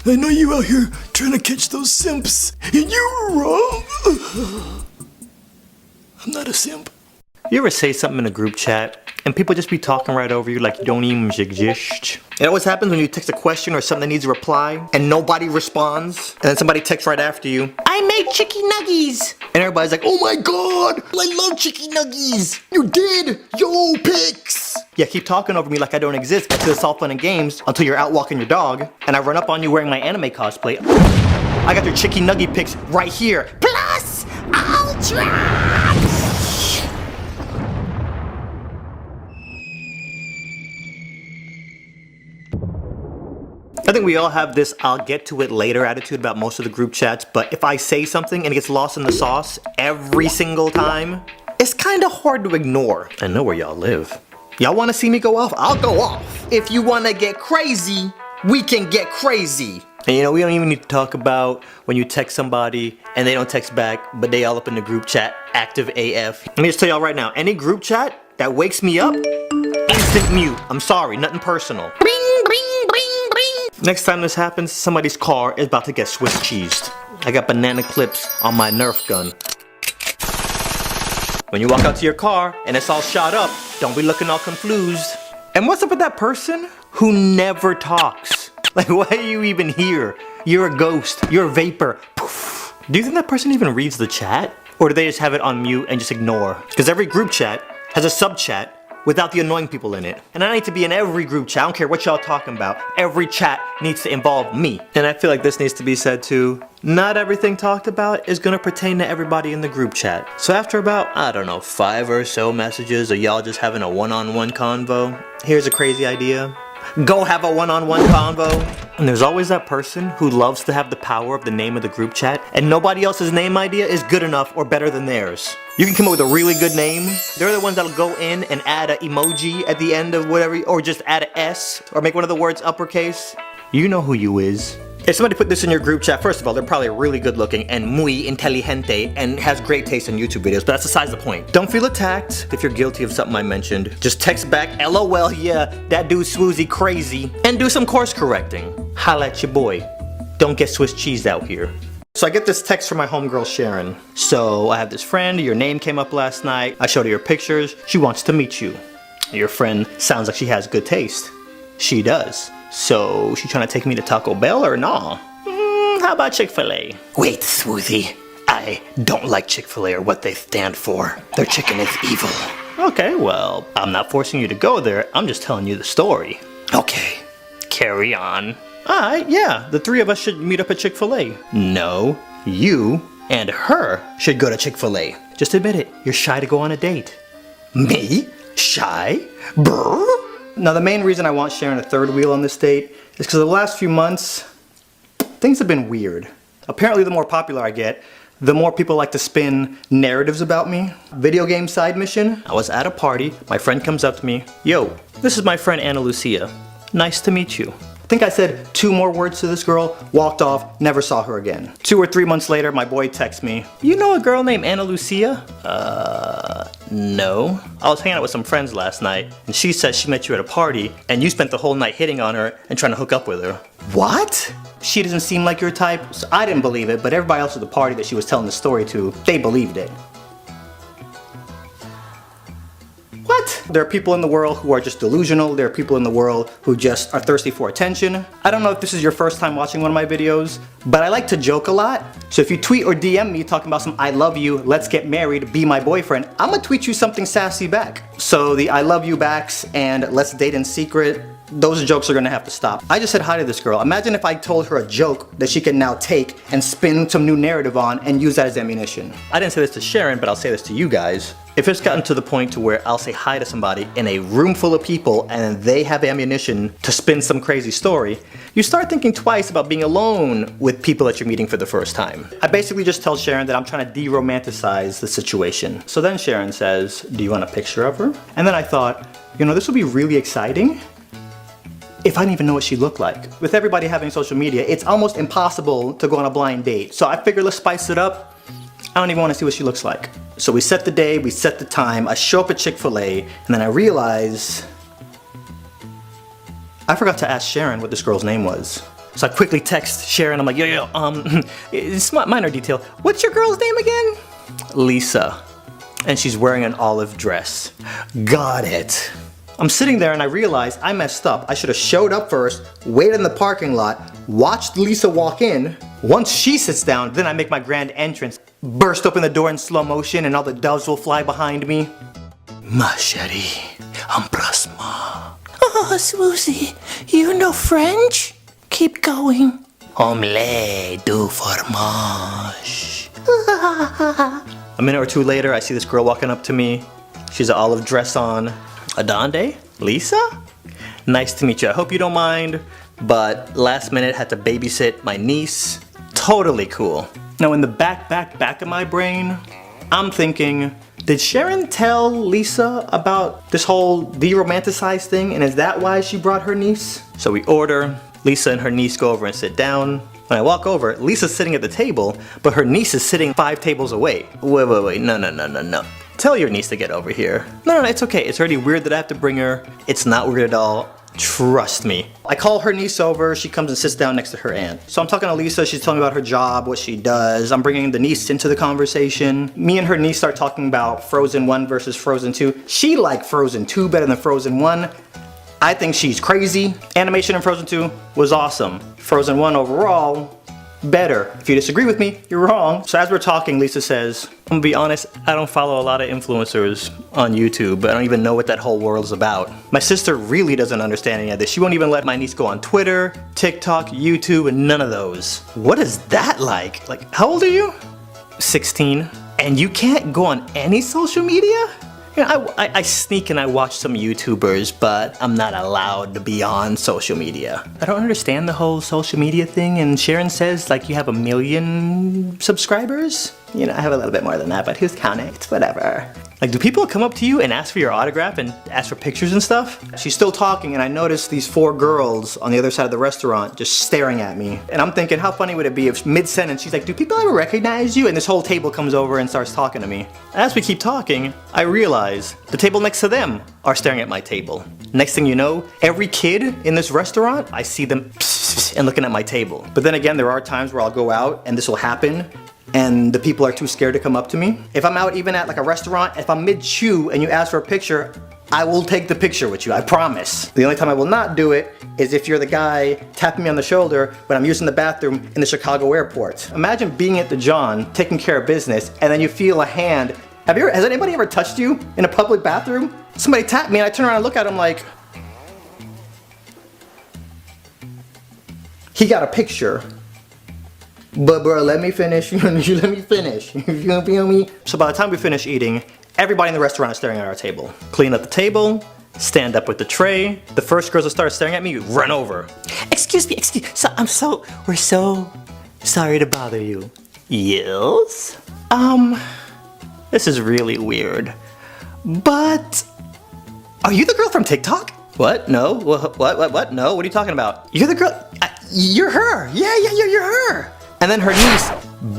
A: I know you out here trying to catch those simps, and you were wrong. I'm not a simp. You ever say something in a group chat, and people just be talking right over you like you don't even exist? It always happens when you text a question or something that needs a reply, and nobody responds, and then somebody texts right after you, I made chicken nuggies! And everybody's like, oh my god, I love chicken nuggies! You did! Yo, pics! Yeah, keep talking over me like I don't exist, because it's all fun and games until you're out walking your dog, and I run up on you wearing my anime cosplay. I got your chicken nugget pics right here.
C: Plus, Ultra!
A: I think we all have this I'll get to it later attitude about most of the group chats, but if I say something and it gets lost in the sauce every single time, it's kind of hard to ignore. I know where y'all live. Y'all want to see me go off? I'll go off. If you want to get crazy, we can get crazy. And you know, we don't even need to talk about when you text somebody and they don't text back, but they all up in the group chat, active AF. Let me just tell y'all right now, any group chat that wakes me up, instant mute. I'm sorry, nothing personal. Next time this happens, somebody's car is about to get Swiss cheesed. I got banana clips on my Nerf gun. When you walk out to your car and it's all shot up, don't be looking all confused. And what's up with that person who never talks? Like, why are you even here? You're a ghost. You're a vapor. Poof. Do you think that person even reads the chat? Or do they just have it on mute and just ignore? Because every group chat has a sub chat without the annoying people in it. And I need to be in every group chat. I don't care what y'all talking about. Every chat needs to involve me. And I feel like this needs to be said too. Not everything talked about is gonna pertain to everybody in the group chat. So after about, I don't know, 5 or so messages of y'all just having a one-on-one convo, here's a crazy idea. Go have a one-on-one convo. And there's always that person who loves to have the power of the name of the group chat, and nobody else's name idea is good enough or better than theirs. You can come up with a really good name. They're the ones that'll go in and add an emoji at the end of whatever, or just add an S, or make one of the words uppercase. You know who you is. If somebody put this in your group chat, first of all, they're probably really good looking and muy inteligente and has great taste in YouTube videos, but that's besides the point. Don't feel attacked if you're guilty of something I mentioned. Just text back, LOL, yeah, that dude Swoozie crazy, and do some course correcting. Holla at your boy. don't get Swiss cheese out here. So I get this text from my homegirl Sharon. So I have this friend, your name came up last night. I showed her your pictures. She wants to meet you. Your friend sounds like she has good taste. She does. So she trying to take me to Taco Bell or nah? How about Chick-fil-A?
C: Wait, Swoozie. I don't like Chick-fil-A or what they stand for. Their chicken is evil.
A: Okay, well, I'm not forcing you to go there. I'm just telling you the story.
C: Okay, carry on.
A: Alright, yeah, the three of us should meet up at Chick-fil-A. No, you and her should go to Chick-fil-A. Just admit it, you're shy to go on a date.
C: Me? Shy? Brr?
A: Now the main reason I want Sharon a third wheel on this date is because the last few months, things have been weird. Apparently the more popular I get, the more people like to spin narratives about me. Video game side mission, I was at a party, my friend comes up to me, yo, this is my friend Ana Lucia. Nice to meet you. I think I said 2 more words to this girl, walked off, never saw her again. 2 or 3 months later, my boy texts me, you know a girl named Ana Lucia? No. I was hanging out with some friends last night, and she said she met you at a party, and you spent the whole night hitting on her and trying to hook up with her.
C: What?
A: She doesn't seem like your type, so I didn't believe it, but everybody else at the party that she was telling the story to, they believed it. What? There are people in the world who are just delusional. There are people in the world who just are thirsty for attention. I don't know if this is your first time watching one of my videos, but I like to joke a lot. So if you tweet or DM me talking about some I love you, let's get married, be my boyfriend, I'm gonna tweet you something sassy back. So the I love you backs and let's date in secret, those jokes are gonna have to stop. I just said hi to this girl. Imagine if I told her a joke that she can now take and spin some new narrative on and use that as ammunition. I didn't say this to Sharon, but I'll say this to you guys. If it's gotten to the point to where I'll say hi to somebody in a room full of people and they have ammunition to spin some crazy story, you start thinking twice about being alone with people that you're meeting for the first time. I basically just tell Sharon that I'm trying to de-romanticize the situation. So then Sharon says, do you want a picture of her? And then I thought, you know, this would be really exciting if I didn't even know what she looked like. With everybody having social media, it's almost impossible to go on a blind date. So I figured let's spice it up. I don't even want to see what she looks like. So we set the day, we set the time, I show up at Chick-fil-A, and then I realize I forgot to ask Sharon what this girl's name was. So I quickly text Sharon, I'm like, it's a minor detail. What's your girl's name again? Lisa. And she's wearing an olive dress. Got it. I'm sitting there and I realize I messed up. I should have showed up first, waited in the parking lot, watched Lisa walk in. Once she sits down, then I make my grand entrance, burst open the door in slow motion and all the doves will fly behind me. Ma chérie, embrasse-moi.
C: Oh, Swoozie, you know French? Keep going. Omelette du fromage.
A: A minute or two later, I see this girl walking up to me. She's an olive dress on. Adonde? Lisa? Nice to meet you. I hope you don't mind, but last minute had to babysit my niece. Totally cool. Now in the back of my brain, I'm thinking, did Sharon tell Lisa about this whole de-romanticized thing, and is that why she brought her niece? So we order, Lisa and her niece go over and sit down. When I walk over, Lisa's sitting at the table, but her niece is sitting 5 tables away. Wait, no. Tell your niece to get over here. No, it's okay. It's already weird that I have to bring her. It's not weird at all. Trust me. I call her niece over. She comes and sits down next to her aunt. So I'm talking to Lisa. She's telling me about her job, what she does. I'm bringing the niece into the conversation. Me and her niece start talking about Frozen 1 versus Frozen 2. She liked Frozen 2 better than Frozen 1. I think she's crazy. Animation in Frozen 2 was awesome. Frozen 1 overall, better. If you disagree with me, you're wrong. So as we're talking, Lisa says, I'm gonna be honest, I don't follow a lot of influencers on YouTube. I don't even know what that whole world is about. My sister really doesn't understand any of this. She won't even let my niece go on Twitter, TikTok, YouTube, and none of those. What is that like? Like, how old are you? 16. And you can't go on any social media? You know, I sneak and I watch some YouTubers, but I'm not allowed to be on social media. I don't understand the whole social media thing, and Sharon says like you have 1 million subscribers? You know, I have a little bit more than that, but who's counting? It's whatever. Like, do people come up to you and ask for your autograph and ask for pictures and stuff? She's still talking, and I notice these 4 girls on the other side of the restaurant just staring at me. And I'm thinking, how funny would it be if mid-sentence she's like, do people ever recognize you? And this whole table comes over and starts talking to me. As we keep talking, I realize the table next to them are staring at my table. Next thing you know, every kid in this restaurant, I see them and looking at my table. But then again, there are times where I'll go out and this will happen and the people are too scared to come up to me. If I'm out even at like a restaurant, if I'm mid-chew and you ask for a picture, I will take the picture with you, I promise. The only time I will not do it is if you're the guy tapping me on the shoulder when I'm using the bathroom in the Chicago airport. Imagine being at the John, taking care of business, and then you feel a hand. Has anybody ever touched you in a public bathroom? Somebody tapped me and I turn around and look at him like, he got a picture. But bro, let me finish. You let me finish. You feel me? So by the time we finish eating, everybody in the restaurant is staring at our table. Clean up the table, stand up with the tray. The first girls that start staring at me, you run over.
C: Excuse me, we're so sorry to bother you. Yes?
A: This is really weird. But, are you the girl from TikTok? What? No? What? No? What are you talking about? You're the girl, you're her. Yeah, you're her. And then her niece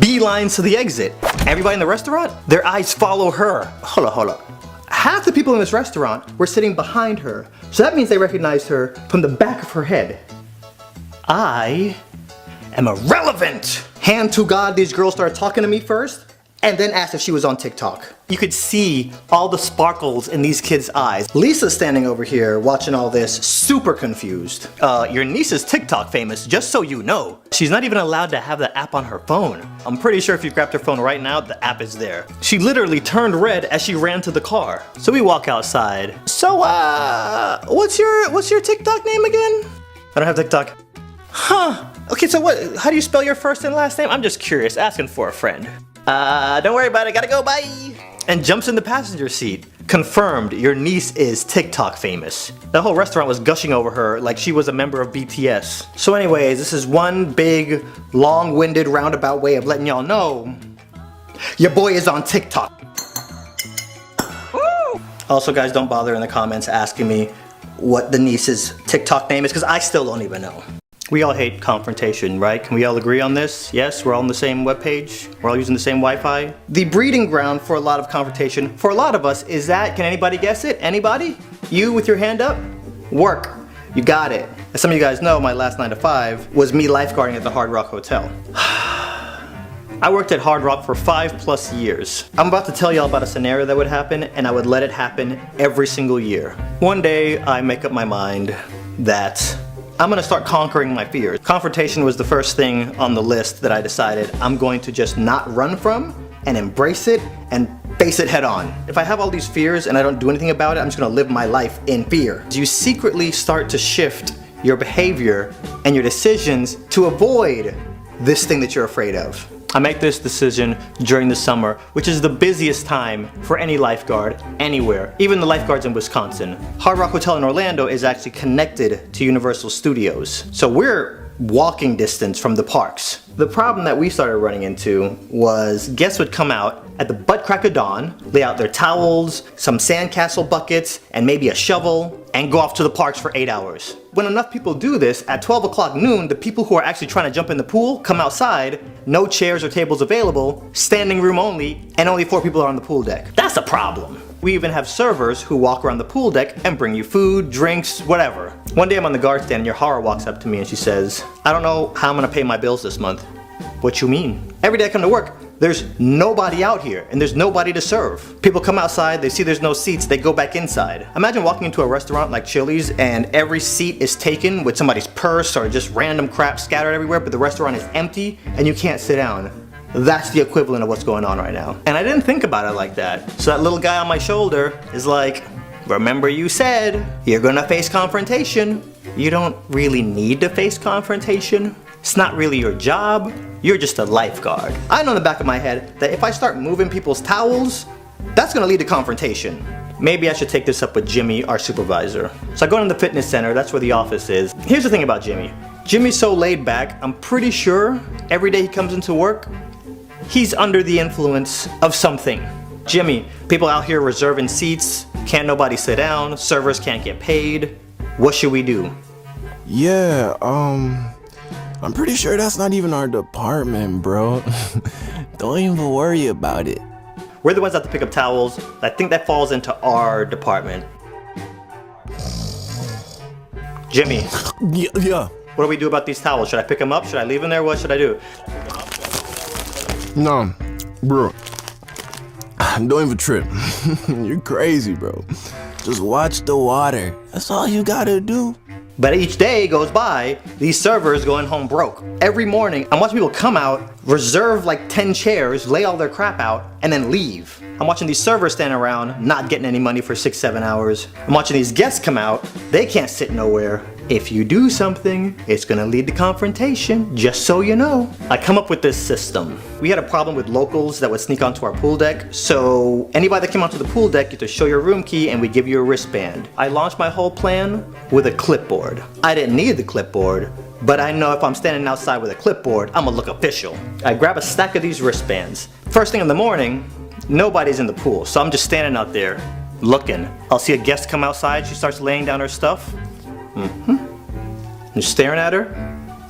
A: beelines to the exit. Everybody in the restaurant, their eyes follow her. Hold up. Half the people in this restaurant were sitting behind her. So that means they recognized her from the back of her head. I am irrelevant. Hand to God, these girls started talking to me first and then asked if she was on TikTok. You could see all the sparkles in these kids' eyes. Lisa's standing over here watching all this, super confused. Your niece is TikTok famous, just so you know. She's not even allowed to have the app on her phone. I'm pretty sure if you grabbed her phone right now, the app is there. She literally turned red as she ran to the car. So we walk outside. So, what's your TikTok name again? I don't have TikTok. Huh. Okay, so how do you spell your first and last name? I'm just curious, asking for a friend. Don't worry about it, gotta go, bye! And jumps in the passenger seat. Confirmed, your niece is TikTok famous. The whole restaurant was gushing over her like she was a member of BTS. So anyways, this is one big, long-winded, roundabout way of letting y'all know your boy is on TikTok. Woo! Also guys, don't bother in the comments asking me what the niece's TikTok name is, because I still don't even know. We all hate confrontation, right? Can we all agree on this? Yes, we're all on the same webpage. We're all using the same Wi-Fi. The breeding ground for a lot of confrontation, for a lot of us, is that, can anybody guess it? Anybody? You with your hand up? Work. You got it. As some of you guys know, my last 9 to 5 was me lifeguarding at the Hard Rock Hotel. I worked at Hard Rock for 5+ years. I'm about to tell y'all about a scenario that would happen, and I would let it happen every single year. One day, I make up my mind that I'm gonna start conquering my fears. Confrontation was the first thing on the list that I decided I'm going to just not run from and embrace it and face it head on. If I have all these fears and I don't do anything about it, I'm just gonna live my life in fear. You secretly start to shift your behavior and your decisions to avoid this thing that you're afraid of. I make this decision during the summer, which is the busiest time for any lifeguard anywhere, even the lifeguards in Wisconsin. Hard Rock Hotel in Orlando is actually connected to Universal Studios, so we're walking distance from the parks. The problem that we started running into was guests would come out at the butt crack of dawn, lay out their towels, some sandcastle buckets, and maybe a shovel, and go off to the parks for 8 hours. When enough people do this, at 12 o'clock noon, the people who are actually trying to jump in the pool come outside, no chairs or tables available, standing room only, and only 4 people are on the pool deck. That's a problem. We even have servers who walk around the pool deck and bring you food, drinks, whatever. One day I'm on the guard stand and your horror walks up to me and she says, I don't know how I'm gonna pay my bills this month. What you mean? Every day I come to work, there's nobody out here and there's nobody to serve. People come outside, they see there's no seats, they go back inside. Imagine walking into a restaurant like Chili's and every seat is taken with somebody's purse or just random crap scattered everywhere, but the restaurant is empty and you can't sit down. That's the equivalent of what's going on right now. And I didn't think about it like that. So that little guy on my shoulder is like, remember you said you're gonna face confrontation. You don't really need to face confrontation. It's not really your job. You're just a lifeguard. I know in the back of my head that if I start moving people's towels, that's gonna lead to confrontation. Maybe I should take this up with Jimmy, our supervisor. So I go into the fitness center, that's where the office is. Here's the thing about Jimmy. Jimmy's so laid back, I'm pretty sure every day he comes into work, he's under the influence of something. Jimmy, people out here reserving seats, can't nobody sit down, servers can't get paid. What should we do?
D: Yeah, I'm pretty sure that's not even our department, bro. Don't even worry about it.
A: We're the ones that have to pick up towels. I think that falls into our department. Jimmy.
D: Yeah.
A: What do we do about these towels? Should I pick them up? Should I leave them there? What should I do?
D: No, bro. Don't even trip. You're crazy, bro. Just watch the water. That's all you gotta do.
A: But each day goes by, these servers going home broke. Every morning, I'm watching people come out, reserve like 10 chairs, lay all their crap out, and then leave. I'm watching these servers stand around, not getting any money for 6-7 hours. I'm watching these guests come out, they can't sit nowhere. If you do something, it's gonna lead to confrontation, just so you know. I come up with this system. We had a problem with locals that would sneak onto our pool deck, so anybody that came onto the pool deck, you have to show your room key and we give you a wristband. I launched my whole plan with a clipboard. I didn't need the clipboard, but I know if I'm standing outside with a clipboard, I'm gonna look official. I grab a stack of these wristbands. First thing in the morning, nobody's in the pool, so I'm just standing out there looking. I'll see a guest come outside, she starts laying down her stuff. I'm staring at her.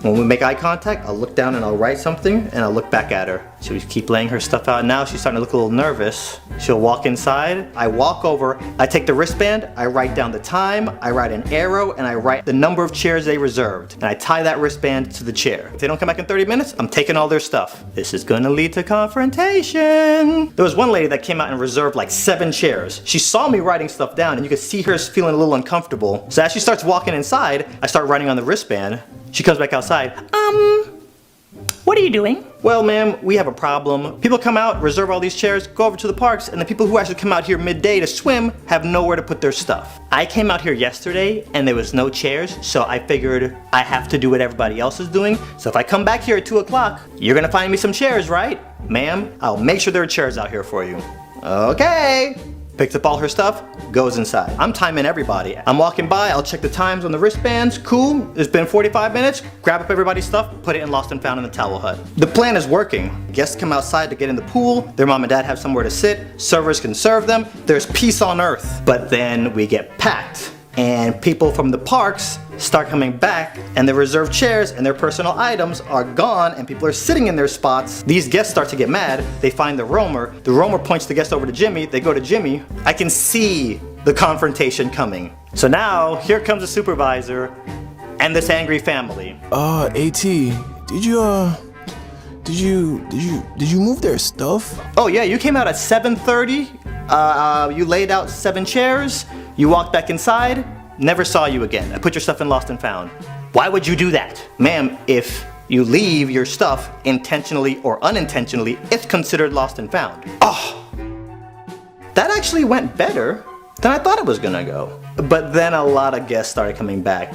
A: When we make eye contact, I'll look down and I'll write something and I'll look back at her. She'll keep laying her stuff out. Now she's starting to look a little nervous. She'll walk inside. I walk over, I take the wristband, I write down the time, I write an arrow, and I write the number of chairs they reserved. And I tie that wristband to the chair. If they don't come back in 30 minutes, I'm taking all their stuff. This is gonna lead to confrontation. There was one lady that came out and reserved like 7 chairs. She saw me writing stuff down and you could see her feeling a little uncomfortable. So as she starts walking inside, I start writing on the wristband. She comes back outside.
C: What are you doing?
A: Well, ma'am, we have a problem. People come out, reserve all these chairs, go over to the parks, and the people who actually come out here midday to swim have nowhere to put their stuff. I came out here yesterday and there was no chairs, so I figured I have to do what everybody else is doing. So if I come back here at 2 o'clock, you're gonna find me some chairs, right? Ma'am, I'll make sure there are chairs out here for you. Okay. Picks up all her stuff, goes inside. I'm timing everybody. I'm walking by, I'll check the times on the wristbands. Cool, it's been 45 minutes. Grab up everybody's stuff, put it in Lost and Found in the towel hut. The plan is working. Guests come outside to get in the pool. Their mom and dad have somewhere to sit. Servers can serve them. There's peace on earth. But then we get packed. And people from the parks start coming back and the reserved chairs and their personal items are gone and people are sitting in their spots. These guests start to get mad. They find the roamer. The roamer points the guest over to Jimmy. They go to Jimmy. I can see the confrontation coming. So now here comes the supervisor and this angry family.
D: AT, did you move their stuff?
A: Oh yeah, you came out at 7:30. You laid out 7 chairs. You walked back inside, never saw you again. I put your stuff in Lost and Found.
C: Why would you do that?
A: Ma'am, if you leave your stuff intentionally or unintentionally, it's considered Lost and Found. Oh, that actually went better than I thought it was gonna go. But then a lot of guests started coming back.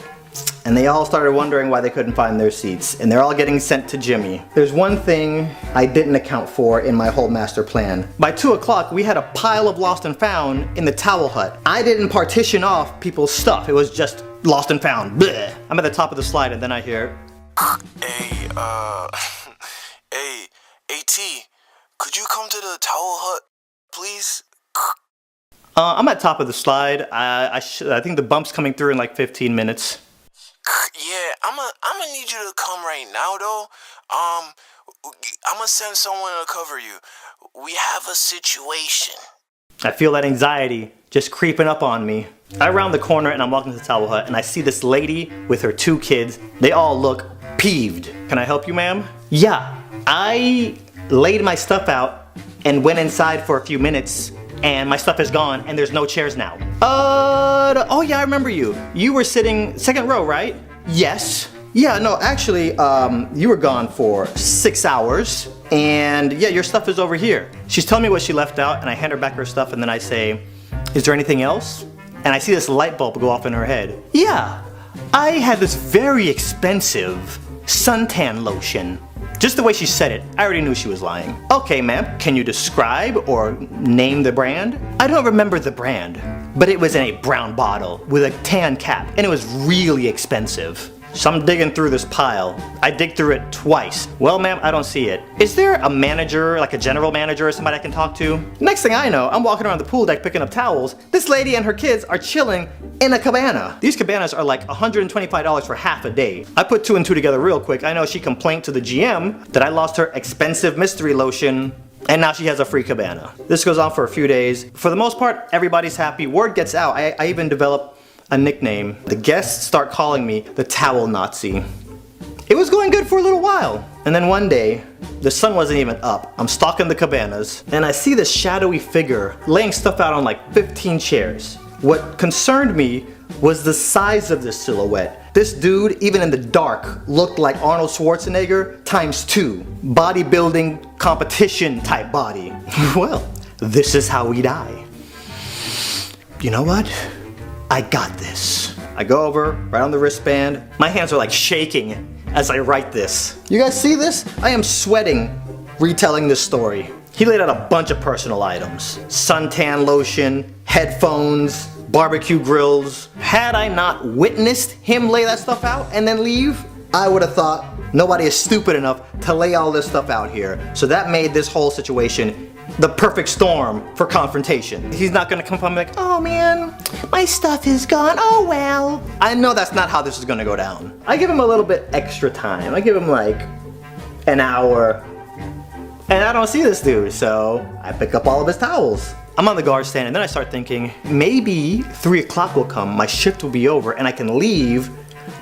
A: And they all started wondering why they couldn't find their seats. And they're all getting sent to Jimmy. There's one thing I didn't account for in my whole master plan. By 2 o'clock, we had a pile of Lost and Found in the towel hut. I didn't partition off people's stuff. It was just Lost and Found. Blech. I'm at the top of the slide and then I hear,
D: Hey, hey, AT, could you come to the towel hut, please?
A: I'm at top of the slide. I think the bump's coming through in like 15 minutes.
D: Yeah, I'ma need you to come right now, though. I'ma send someone to cover you. We have a situation.
A: I feel that anxiety just creeping up on me. I round the corner and I'm walking to the towel hut and I see this lady with her 2 kids. They all look peeved. Can I help you, ma'am? Yeah, I laid my stuff out and went inside for a few minutes and my stuff is gone and there's no chairs now. Oh yeah, I remember you. You were sitting second row, right? Yes. Yeah, no, actually, you were gone for 6 hours and yeah, your stuff is over here. She's telling me what she left out and I hand her back her stuff and then I say, is there anything else? And I see this light bulb go off in her head. Yeah, I had this very expensive suntan lotion. Just the way she said it, I already knew she was lying. Okay, ma'am, can you describe or name the brand? I don't remember the brand, but it was in a brown bottle with a tan cap, and it was really expensive. So I'm digging through this pile. I dig through it twice. Well, ma'am, I don't see it. Is there a manager, like a general manager or somebody I can talk to? Next thing I know, I'm walking around the pool deck picking up towels. This lady and her kids are chilling in a cabana. These cabanas are like $125 for half a day. I put 2 and 2 together real quick. I know she complained to the GM that I lost her expensive mystery lotion and now she has a free cabana. This goes on for a few days. For the most part, everybody's happy. Word gets out. I even developed a nickname. The guests start calling me the Towel Nazi. It was going good for a little while. And then one day, the sun wasn't even up. I'm stalking the cabanas, and I see this shadowy figure laying stuff out on like 15 chairs. What concerned me was the size of this silhouette. This dude, even in the dark, looked like Arnold Schwarzenegger ×2. Bodybuilding competition type body. Well, this is how we die. You know what? I got this. I go over, right on the wristband. My hands are like shaking as I write this. You guys see this? I am sweating retelling this story. He laid out a bunch of personal items. Suntan lotion, headphones, barbecue grills. Had I not witnessed him lay that stuff out and then leave, I would have thought nobody is stupid enough to lay all this stuff out here. So that made this whole situation the perfect storm for confrontation. He's not gonna come from like, oh man, my stuff is gone, oh well. I know that's not how this is gonna go down. I give him a little bit extra time. I give him like an hour, and I don't see this dude, so I pick up all of his towels. I'm on the guard stand, and then I start thinking, maybe 3 o'clock will come, my shift will be over, and I can leave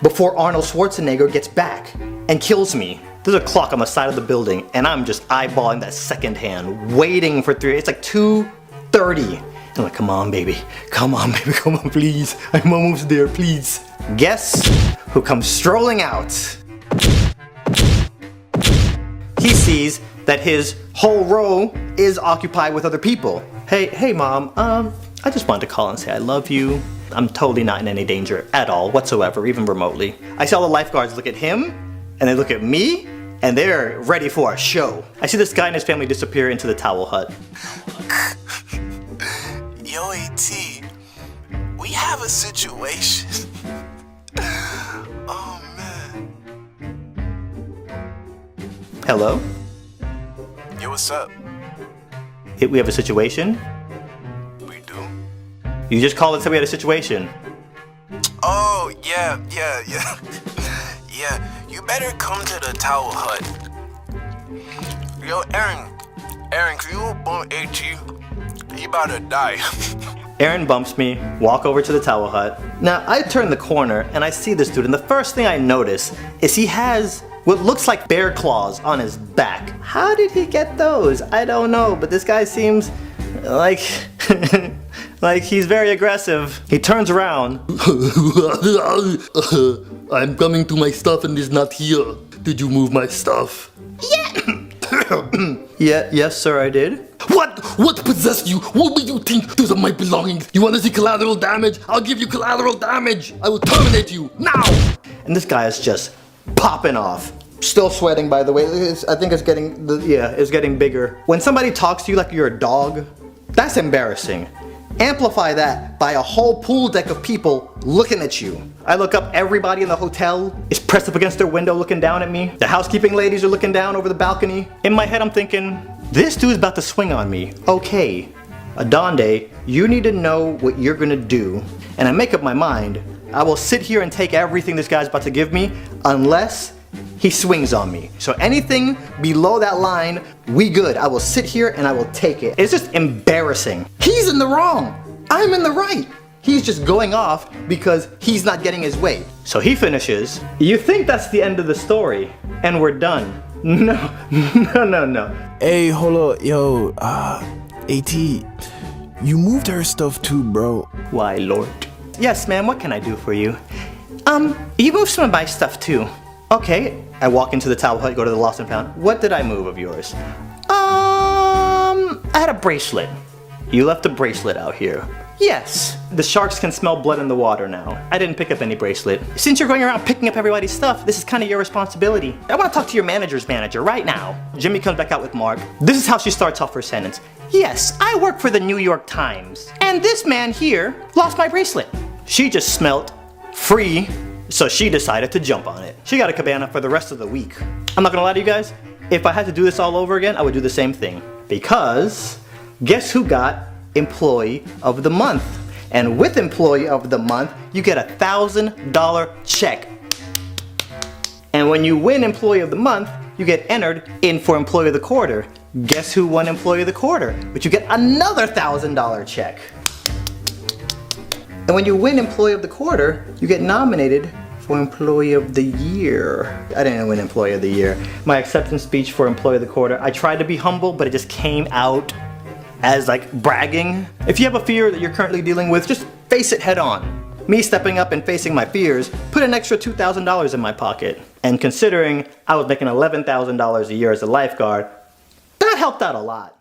A: before Arnold Schwarzenegger gets back and kills me. There's a clock on the side of the building, and I'm just eyeballing that second hand, waiting for 3. It's like 2:30. I'm like, come on, baby, come on, please. I'm almost there, please. Guess who comes strolling out? He sees that his whole row is occupied with other people. Hey, mom, I just wanted to call and say I love you. I'm totally not in any danger at all, whatsoever, even remotely. I see all the lifeguards look at him, and they look at me, and they're ready for a show. I see this guy and his family disappear into the towel hut.
D: Yo, AT, we have a situation. Oh, man.
A: Hello?
D: Yo, what's up?
A: We have a situation?
D: We do?
A: You just called and said we had a situation.
D: Oh, yeah. Yeah, you better come to the towel hut. Yo, Aaron, can you bump AT? He about to die.
A: Aaron bumps me, walk over to the towel hut. Now, I turn the corner and I see this dude, and the first thing I notice is he has what looks like bear claws on his back. How did he get those? I don't know, but this guy seems like like he's very aggressive. He turns around.
E: I'm coming to my stuff and it's not here. Did you move my stuff?
A: Yes, sir, I did.
E: What? What possessed you? What do you think? Those are my belongings. You want to see collateral damage? I'll give you collateral damage. I will terminate you now.
A: And this guy is just popping off. Still sweating, by the way. I think it's getting bigger. When somebody talks to you like you're a dog, that's embarrassing. Amplify that by a whole pool deck of people looking at you. I look up, everybody in the hotel is pressed up against their window looking down at me. The housekeeping ladies are looking down over the balcony. In my head, I'm thinking, this dude's about to swing on me. Okay, Adonde, you need to know what you're gonna do. And I make up my mind, I will sit here and take everything this guy's about to give me unless he swings on me. So anything below that line, we good. I will sit here and I will take it. It's just embarrassing. He's in the wrong. I'm in the right. He's just going off because he's not getting his way. So he finishes. You think that's the end of the story and we're done. No.
F: Hey, hold up, yo, AT, you moved her stuff too, bro.
A: Why, Lord. Yes, ma'am, what can I do for you? You moved some of my stuff too. Okay, I walk into the towel hut, go to the lost and found. What did I move of yours? I had a bracelet. You left a bracelet out here. Yes, the sharks can smell blood in the water now. I didn't pick up any bracelet. Since you're going around picking up everybody's stuff, this is kind of your responsibility. I want to talk to your manager's manager right now. Jimmy comes back out with Mark. This is how she starts off her sentence. Yes, I work for the New York Times. And this man here lost my bracelet. She just smelt free, so she decided to jump on it. She got a cabana for the rest of the week. I'm not gonna lie to you guys, if I had to do this all over again, I would do the same thing. Because guess who got Employee of the Month? And with Employee of the Month, you get a $1,000 check. And when you win Employee of the Month, you get entered in for Employee of the Quarter. Guess who won Employee of the Quarter? But you get another $1,000 check. And when you win Employee of the Quarter, you get nominated for Employee of the Year. I didn't win Employee of the Year. My acceptance speech for Employee of the Quarter, I tried to be humble, but it just came out as like bragging. If you have a fear that you're currently dealing with, just face it head on. Me stepping up and facing my fears put an extra $2,000 in my pocket. And considering I was making $11,000 a year as a lifeguard, that helped out a lot.